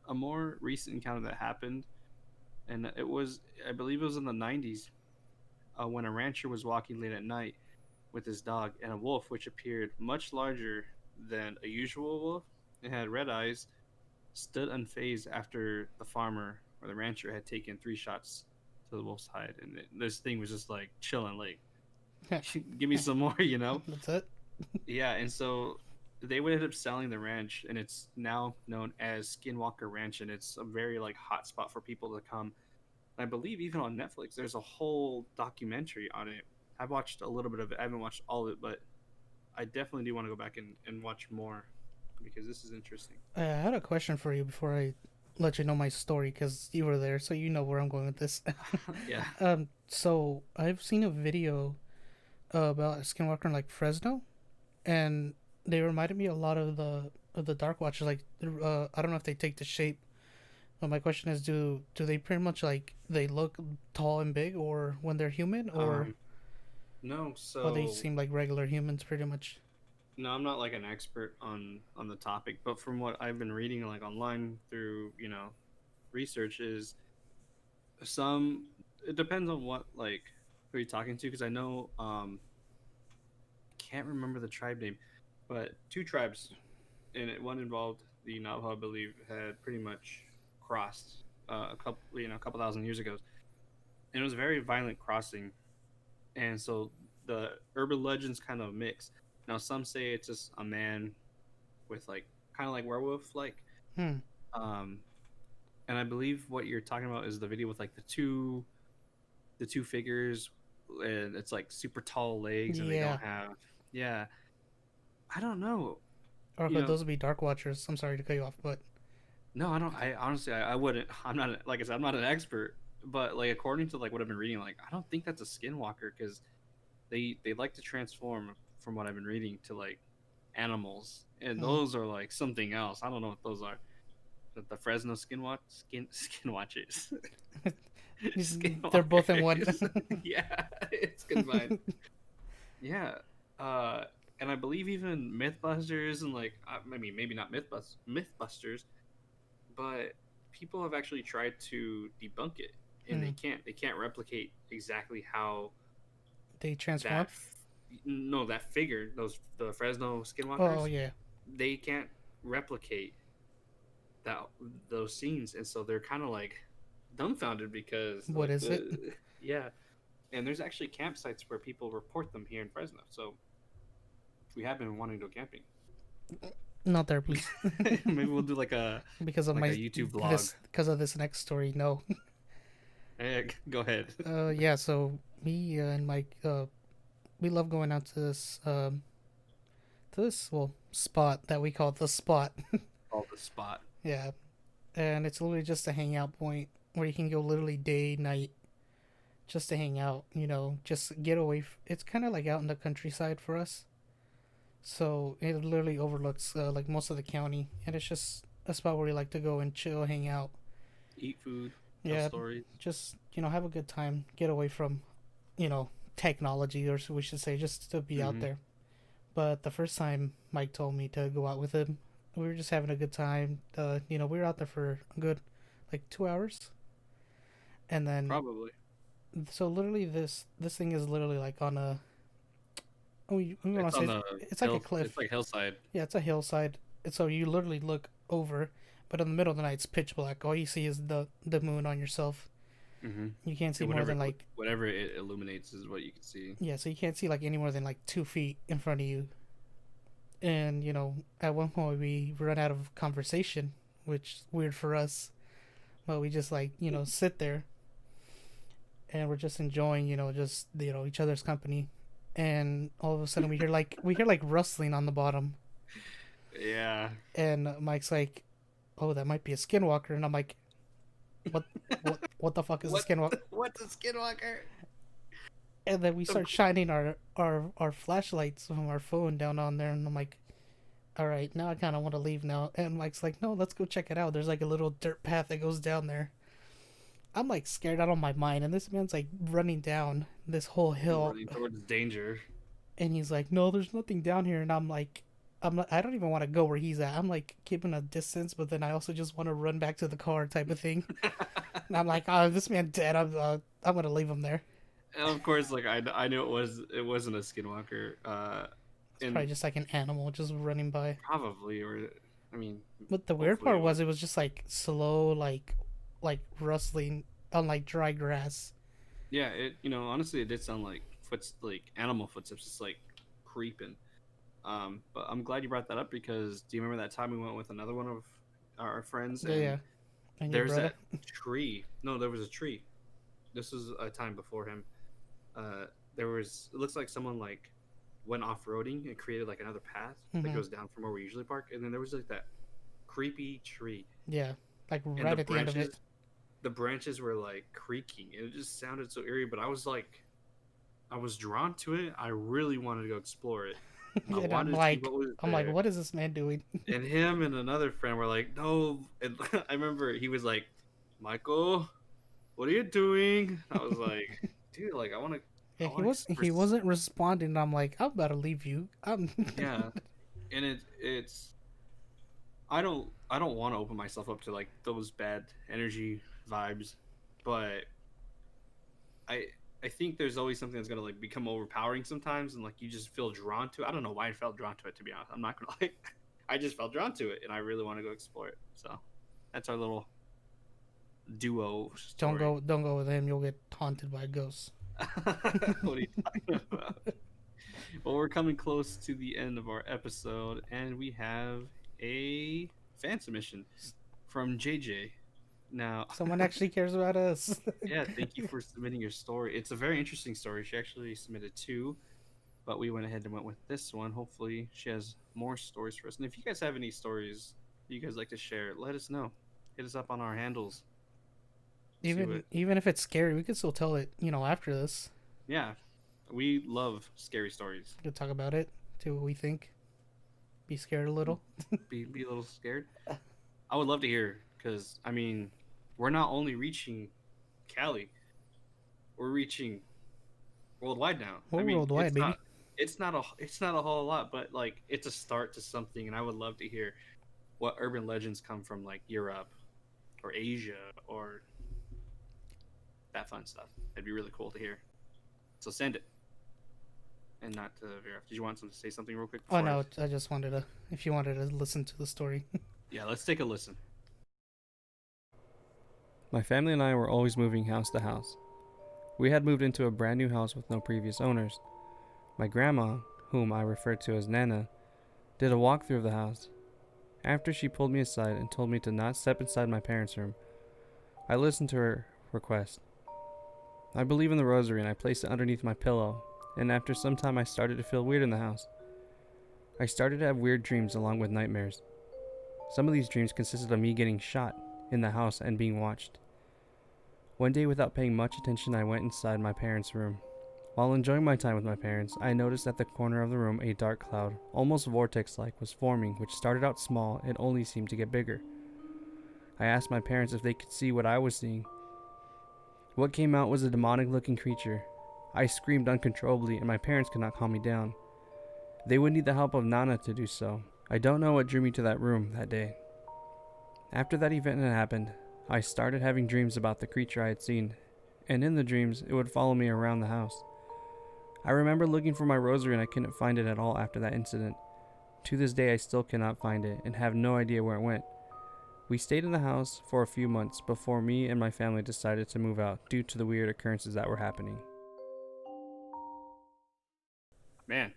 a more recent encounter that happened, and I believe it was in the 90s, when a rancher was walking late at night with his dog, and a wolf, which appeared much larger than a usual wolf and had red eyes, stood unfazed after the farmer or the rancher had taken 3 shots to the wolf's hide. And this thing was just like chilling, like, give me some more, you know? That's it. Yeah, and so they would end up selling the ranch, and it's now known as Skinwalker Ranch, and it's a very like hot spot for people to come. I believe even on Netflix, there's a whole documentary on it. I've watched a little bit of it. I haven't watched all of it, but I definitely do want to go back and watch more because this is interesting. I had a question for you before I let you know my story because you were there, so you know where I'm going with this. Yeah. So I've seen a video about a skinwalker in like Fresno, and they reminded me a lot of the Dark Watchers. Like, I don't know if they take the shape. But my question is, do they pretty much like they look tall and big, or when they're human, Um. No. or they So seem like regular humans, pretty much? no, I'm not like an expert on the topic, but from what I've been reading like online through research is some. It depends on what like who you're talking to, because I know can't remember the tribe name, but two tribes, and one involved the Navajo, I believe, had pretty much crossed a couple, a couple thousand years ago, and it was a very violent crossing, and so the urban legends kind of mix. Now, some say it's just a man with like kind of like werewolf like, Hmm. um, and I believe what you're talking about is the video with like the two figures, and it's like super tall legs, and they Yeah. don't have, yeah, I don't know, Or you could know. those be Dark Watchers? I'm sorry to cut you off, but No, I don't. I honestly, I wouldn't. I'm not like I said, I'm not an expert, but like according to like what I've been reading, like I don't think that's a skinwalker, because they like to transform, from what I've been reading, to like animals, and hmm. those are like something else. I don't know what those are. The Fresno skin watchers, They're both in one. skinwalkers. Yeah, it's combined. Yeah, uh, and I believe even MythBusters and like I mean maybe not MythBusters, but people have actually tried to debunk it, and Hmm. they can't replicate exactly how They transform. that no, that figure, those the Fresno Oh skinwalkers, yeah. they can't replicate that those scenes, and so they're kind of like dumbfounded, because What like is it? yeah, and there's actually campsites where people report them here in Fresno, so we have been wanting to go camping. Not there, please. Maybe we'll do because of like a my YouTube vlog. this because of this next story. No. Go ahead. Yeah. So me and Mike, we love going out to this spot that we call the spot. All the spot. Yeah, and it's literally just a hangout point where you can go literally day night just to hang out. Just get away. It's kind of like out in the countryside for us, so it literally overlooks like most of the county, and it's just a spot where we like to go and chill, hang out. Eat food, tell Yeah, stories. just have a good time, get away from you know technology, or so we should say, just to be out Hmm. there. But the first time Mike told me to go out with him, we were just having a good time. We were out there for a good like 2 hours, and then Probably. so literally this thing is literally like on a, we want It's to on say the it's like a hill. It's cliff. like hillside. Yeah, it's a hillside. And so you literally look over, but in the middle of the night it's pitch black. All you see is the moon on yourself. Hmm. You can't see And more than like, whatever it illuminates is what you can see. yeah. So you can't see like any more than like 2 feet in front of you. And at one point we run out of conversation, which is weird for us. But we just like sit there, and we're just enjoying just each other's company. And all of a sudden we hear like rustling on the bottom, Yeah. and Mike's like, "Oh, that might be a skinwalker," and I'm like, "What? What the fuck is a What? skinwalker?" What's a skinwalker? And then we Of start shining our flashlights from our phone down on there, and I'm like, "All right, now I kind of want to leave now." And Mike's like, "No, let's go check it out. There's like a little dirt path that goes down there." I'm like scared out of my mind, and this man's like running down this whole hill, running towards danger. and he's like, "No, there's nothing down here," and I'm like. I don't even want to go where he's at. I'm like keeping a distance, but then I also just want to run back to the car, type of thing. And I'm like, oh, this man dead. I'm gonna leave him there. And of course, like I knew it wasn't a skinwalker. It's probably And just like an animal just running by. probably, or I mean, But the weird hopefully part it was. was it was just like slow, like rustling on like dry grass. Yeah, it honestly it did sound like like animal footsteps, just like creeping. But I'm glad you brought that up, because do you remember that time we went with another one of our friends, Yeah, and yeah. And your there's brother. that tree. No, there was a tree. This was a time before him. Uh, there was. It looks like someone like went off roading and created like another path that Hmm. goes down from where we usually park, and then there was like that creepy tree, Yeah, like and right at the end of it. the branches were like creaking, and it just sounded so eerie. But I was like, I was drawn to it. I really wanted to go explore it. I And I'm wanted to see like, what was I'm like, there. what is this man doing? And him and another friend were like, no. And I remember he was like, Michael, what are you doing? I was like, dude, like Yeah, I he want was to he wasn't responding. And I'm like, I'm about to leave you. I'm yeah. And it's I I don't want to open myself up to like those bad energy vibes, but I I think there's always something that's gonna like become overpowering sometimes, and like you just feel drawn to it. I don't know why I felt drawn to it, to be honest. I'm not gonna like. I just felt drawn to it, and I really want to go explore it. So that's our little duo story. Don't go with him. You'll get haunted by ghosts. What are you talking about? Well, we're coming close to the end of our episode, and we have a fan submission from JJ. Now, Someone actually cares about us. yeah, thank you for submitting your story. It's a very interesting story. She actually submitted two, but we went ahead and went with this one. Hopefully, she has more stories for us. And if you guys have any stories you guys like to share, let us know. Hit us up on our handles. See what? Even if it's scary, we could still tell it. After this, Yeah, we love scary stories. we could talk about it. See what we think. Be scared a little. Be a little scared. I would love to hear because I mean, we're not only reaching Cali, we're reaching worldwide now. We're I mean, worldwide, baby. it's not a whole lot, but like it's a start to something, and I would love to hear what urban legends come from like Europe or Asia or that fun stuff. It'd be really cool to hear. So send it, and not to veer off. Did you want to say something real quick? Oh no, I just wanted to. If you wanted to listen to the story. Yeah, let's take a listen. My family and I were always moving house to house. We had moved into a brand new house with no previous owners. My grandma, whom I referred to as Nana, did a walkthrough of the house. After she pulled me aside and told me to not step inside my parents' room, I listened to her request. I believe in the rosary and I placed it underneath my pillow, and after some time I started to feel weird in the house. I started to have weird dreams along with nightmares. Some of these dreams consisted of me getting shot in the house and being watched. One day, without paying much attention, I went inside my parents' room. While enjoying my time with my parents, I noticed at the corner of the room a dark cloud, almost vortex-like, was forming, which started out small and only seemed to get bigger. I asked my parents if they could see what I was seeing. What came out was a demonic-looking creature. I screamed uncontrollably, and my parents could not calm me down. They would need the help of Nana to do so. I don't know what drew me to that room that day. After that event had happened, I started having dreams about the creature I had seen, and in the dreams, it would follow me around the house. I remember looking for my rosary and I couldn't find it at all after that incident. To this day, I still cannot find it and have no idea where it went. We stayed in the house for a few months before me and my family decided to move out due to the weird occurrences that were happening. Man,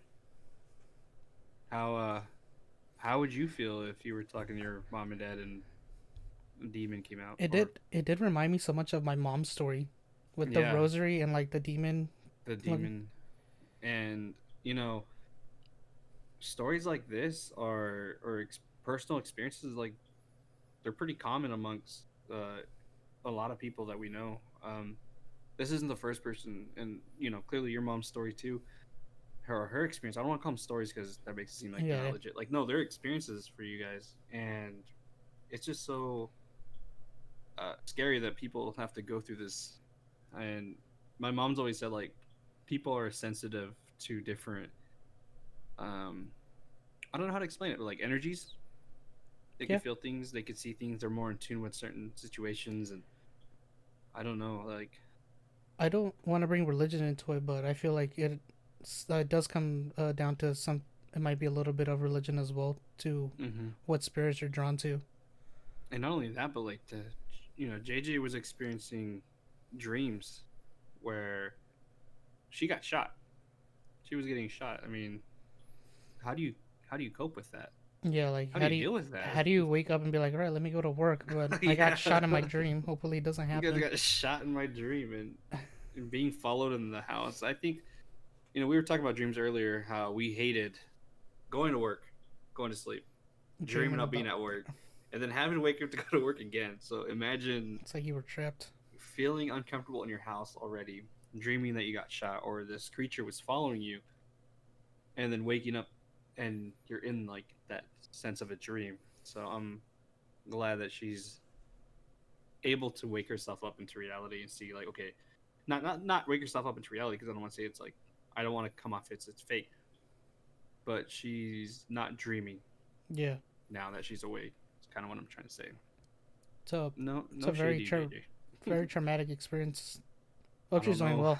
how would you feel if you were talking to your mom and dad and a demon came out? It did remind me so much of my mom's story, with the Yeah, rosary and like the demon. the demon, and stories like this are personal experiences like they're pretty common amongst a lot of people that we know. This isn't the first person, and clearly your mom's story too. Her experience. I don't want to call them stories because that makes it seem like they're Yeah, not legit. Like no, they're experiences for you guys, and it's just so scary that people have to go through this. And my mom's always said like people are sensitive to different. Um, I don't know how to explain it, but like energies, they yeah. can feel things, they can see things. They're more in tune with certain situations, and I don't know, like I don't want to bring religion into it, but I feel like it does come down to some. It might be a little bit of religion as well to hmm what spirits you're drawn to. and not only that, but like JJ was experiencing dreams where she got shot. She was getting shot. I mean, how do you how do you cope with that? Yeah, like How do you deal with that? how do you wake up and be like, all right, let me go to work, but I Yeah. got shot in my dream. Hopefully, it doesn't You guys happen. got shot in my dream and being followed in the house. I think we were talking about dreams earlier. How we hated going to work, going to sleep, dreaming Dreaming about being about at work, and then having to wake up to go to work again. So imagine it's like you were trapped. feeling uncomfortable in your house already, dreaming that you got shot or this creature was following you, and then waking up and you're in like that sense of a dream. So I'm glad that she's able to wake herself up into reality and see like okay, not wake herself up into reality because I don't want to say it's like I don't want to come off it's fake, but she's not dreaming Yeah, now that she's awake. That's kind of what I'm trying to say. So No, it's no a very shady, JJ. very traumatic experience. I Hope she's don't doing know. well.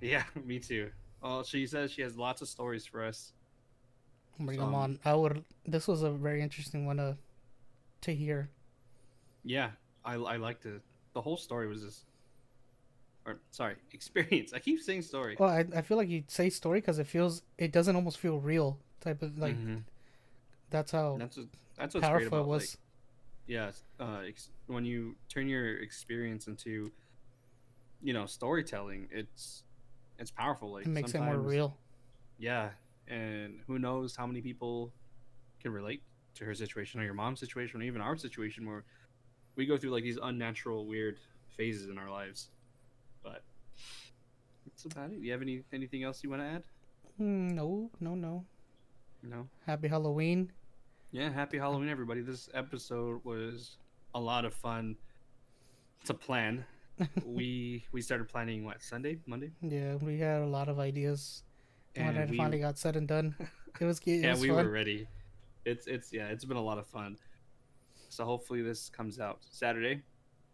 Yeah, me too. Well, she says she has lots of stories for us. Bring So them on. This was a very interesting one to hear. yeah, I liked it. The whole story was just, or sorry, experience. I keep saying story. Well, I feel like you say story because it doesn't almost feel real. Type of like Mm-hmm. that's how That's what, that's what's great powerful it about like was. yeah, when you turn your experience into storytelling, it's powerful. It Like makes it more sometimes real. yeah, and who knows how many people can relate to her situation or your mom's situation or even our situation where we go through like these unnatural weird phases in our lives. But that's about it. You have anything else you want to add? No, no, no. No. Happy Halloween. Yeah, happy Halloween, everybody. This episode was a lot of fun to plan. We started planning what, Sunday, Monday, Yeah, we had a lot of ideas. When and it we finally got said and done, it yeah, was we fun. were ready. It's yeah, it's been a lot of fun. So hopefully this comes out Saturday.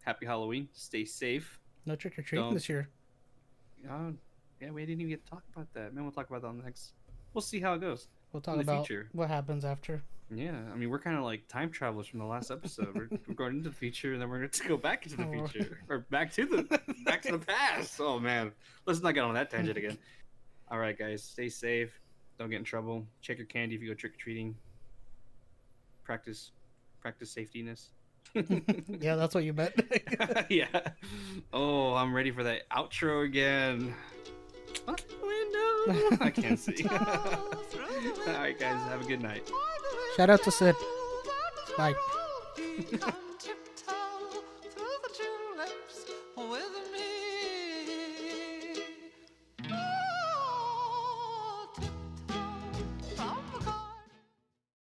Happy Halloween. Stay safe. No trick or treating Don't. this year. Uh, yeah, we didn't even get to talk about that. Man, we'll talk about that on the next. We'll see how it goes We'll in talk the about future. what happens after. Yeah, I mean, we're kind of like time travelers from the last episode. We're going into the future, and then we're going to go back into the Oh. future, or back to the past. Oh man, let's not get on that tangent again. All right, guys, stay safe. Don't get in trouble. Check your candy if you go trick or treating. Practice, practice safetyness. Yeah, that's what you meant. Yeah. Oh, I'm ready for that outro again. Window. I can't see. All right, guys, have a good night. Shout out to Sid. Bye. Come tiptoe through the tulips with me.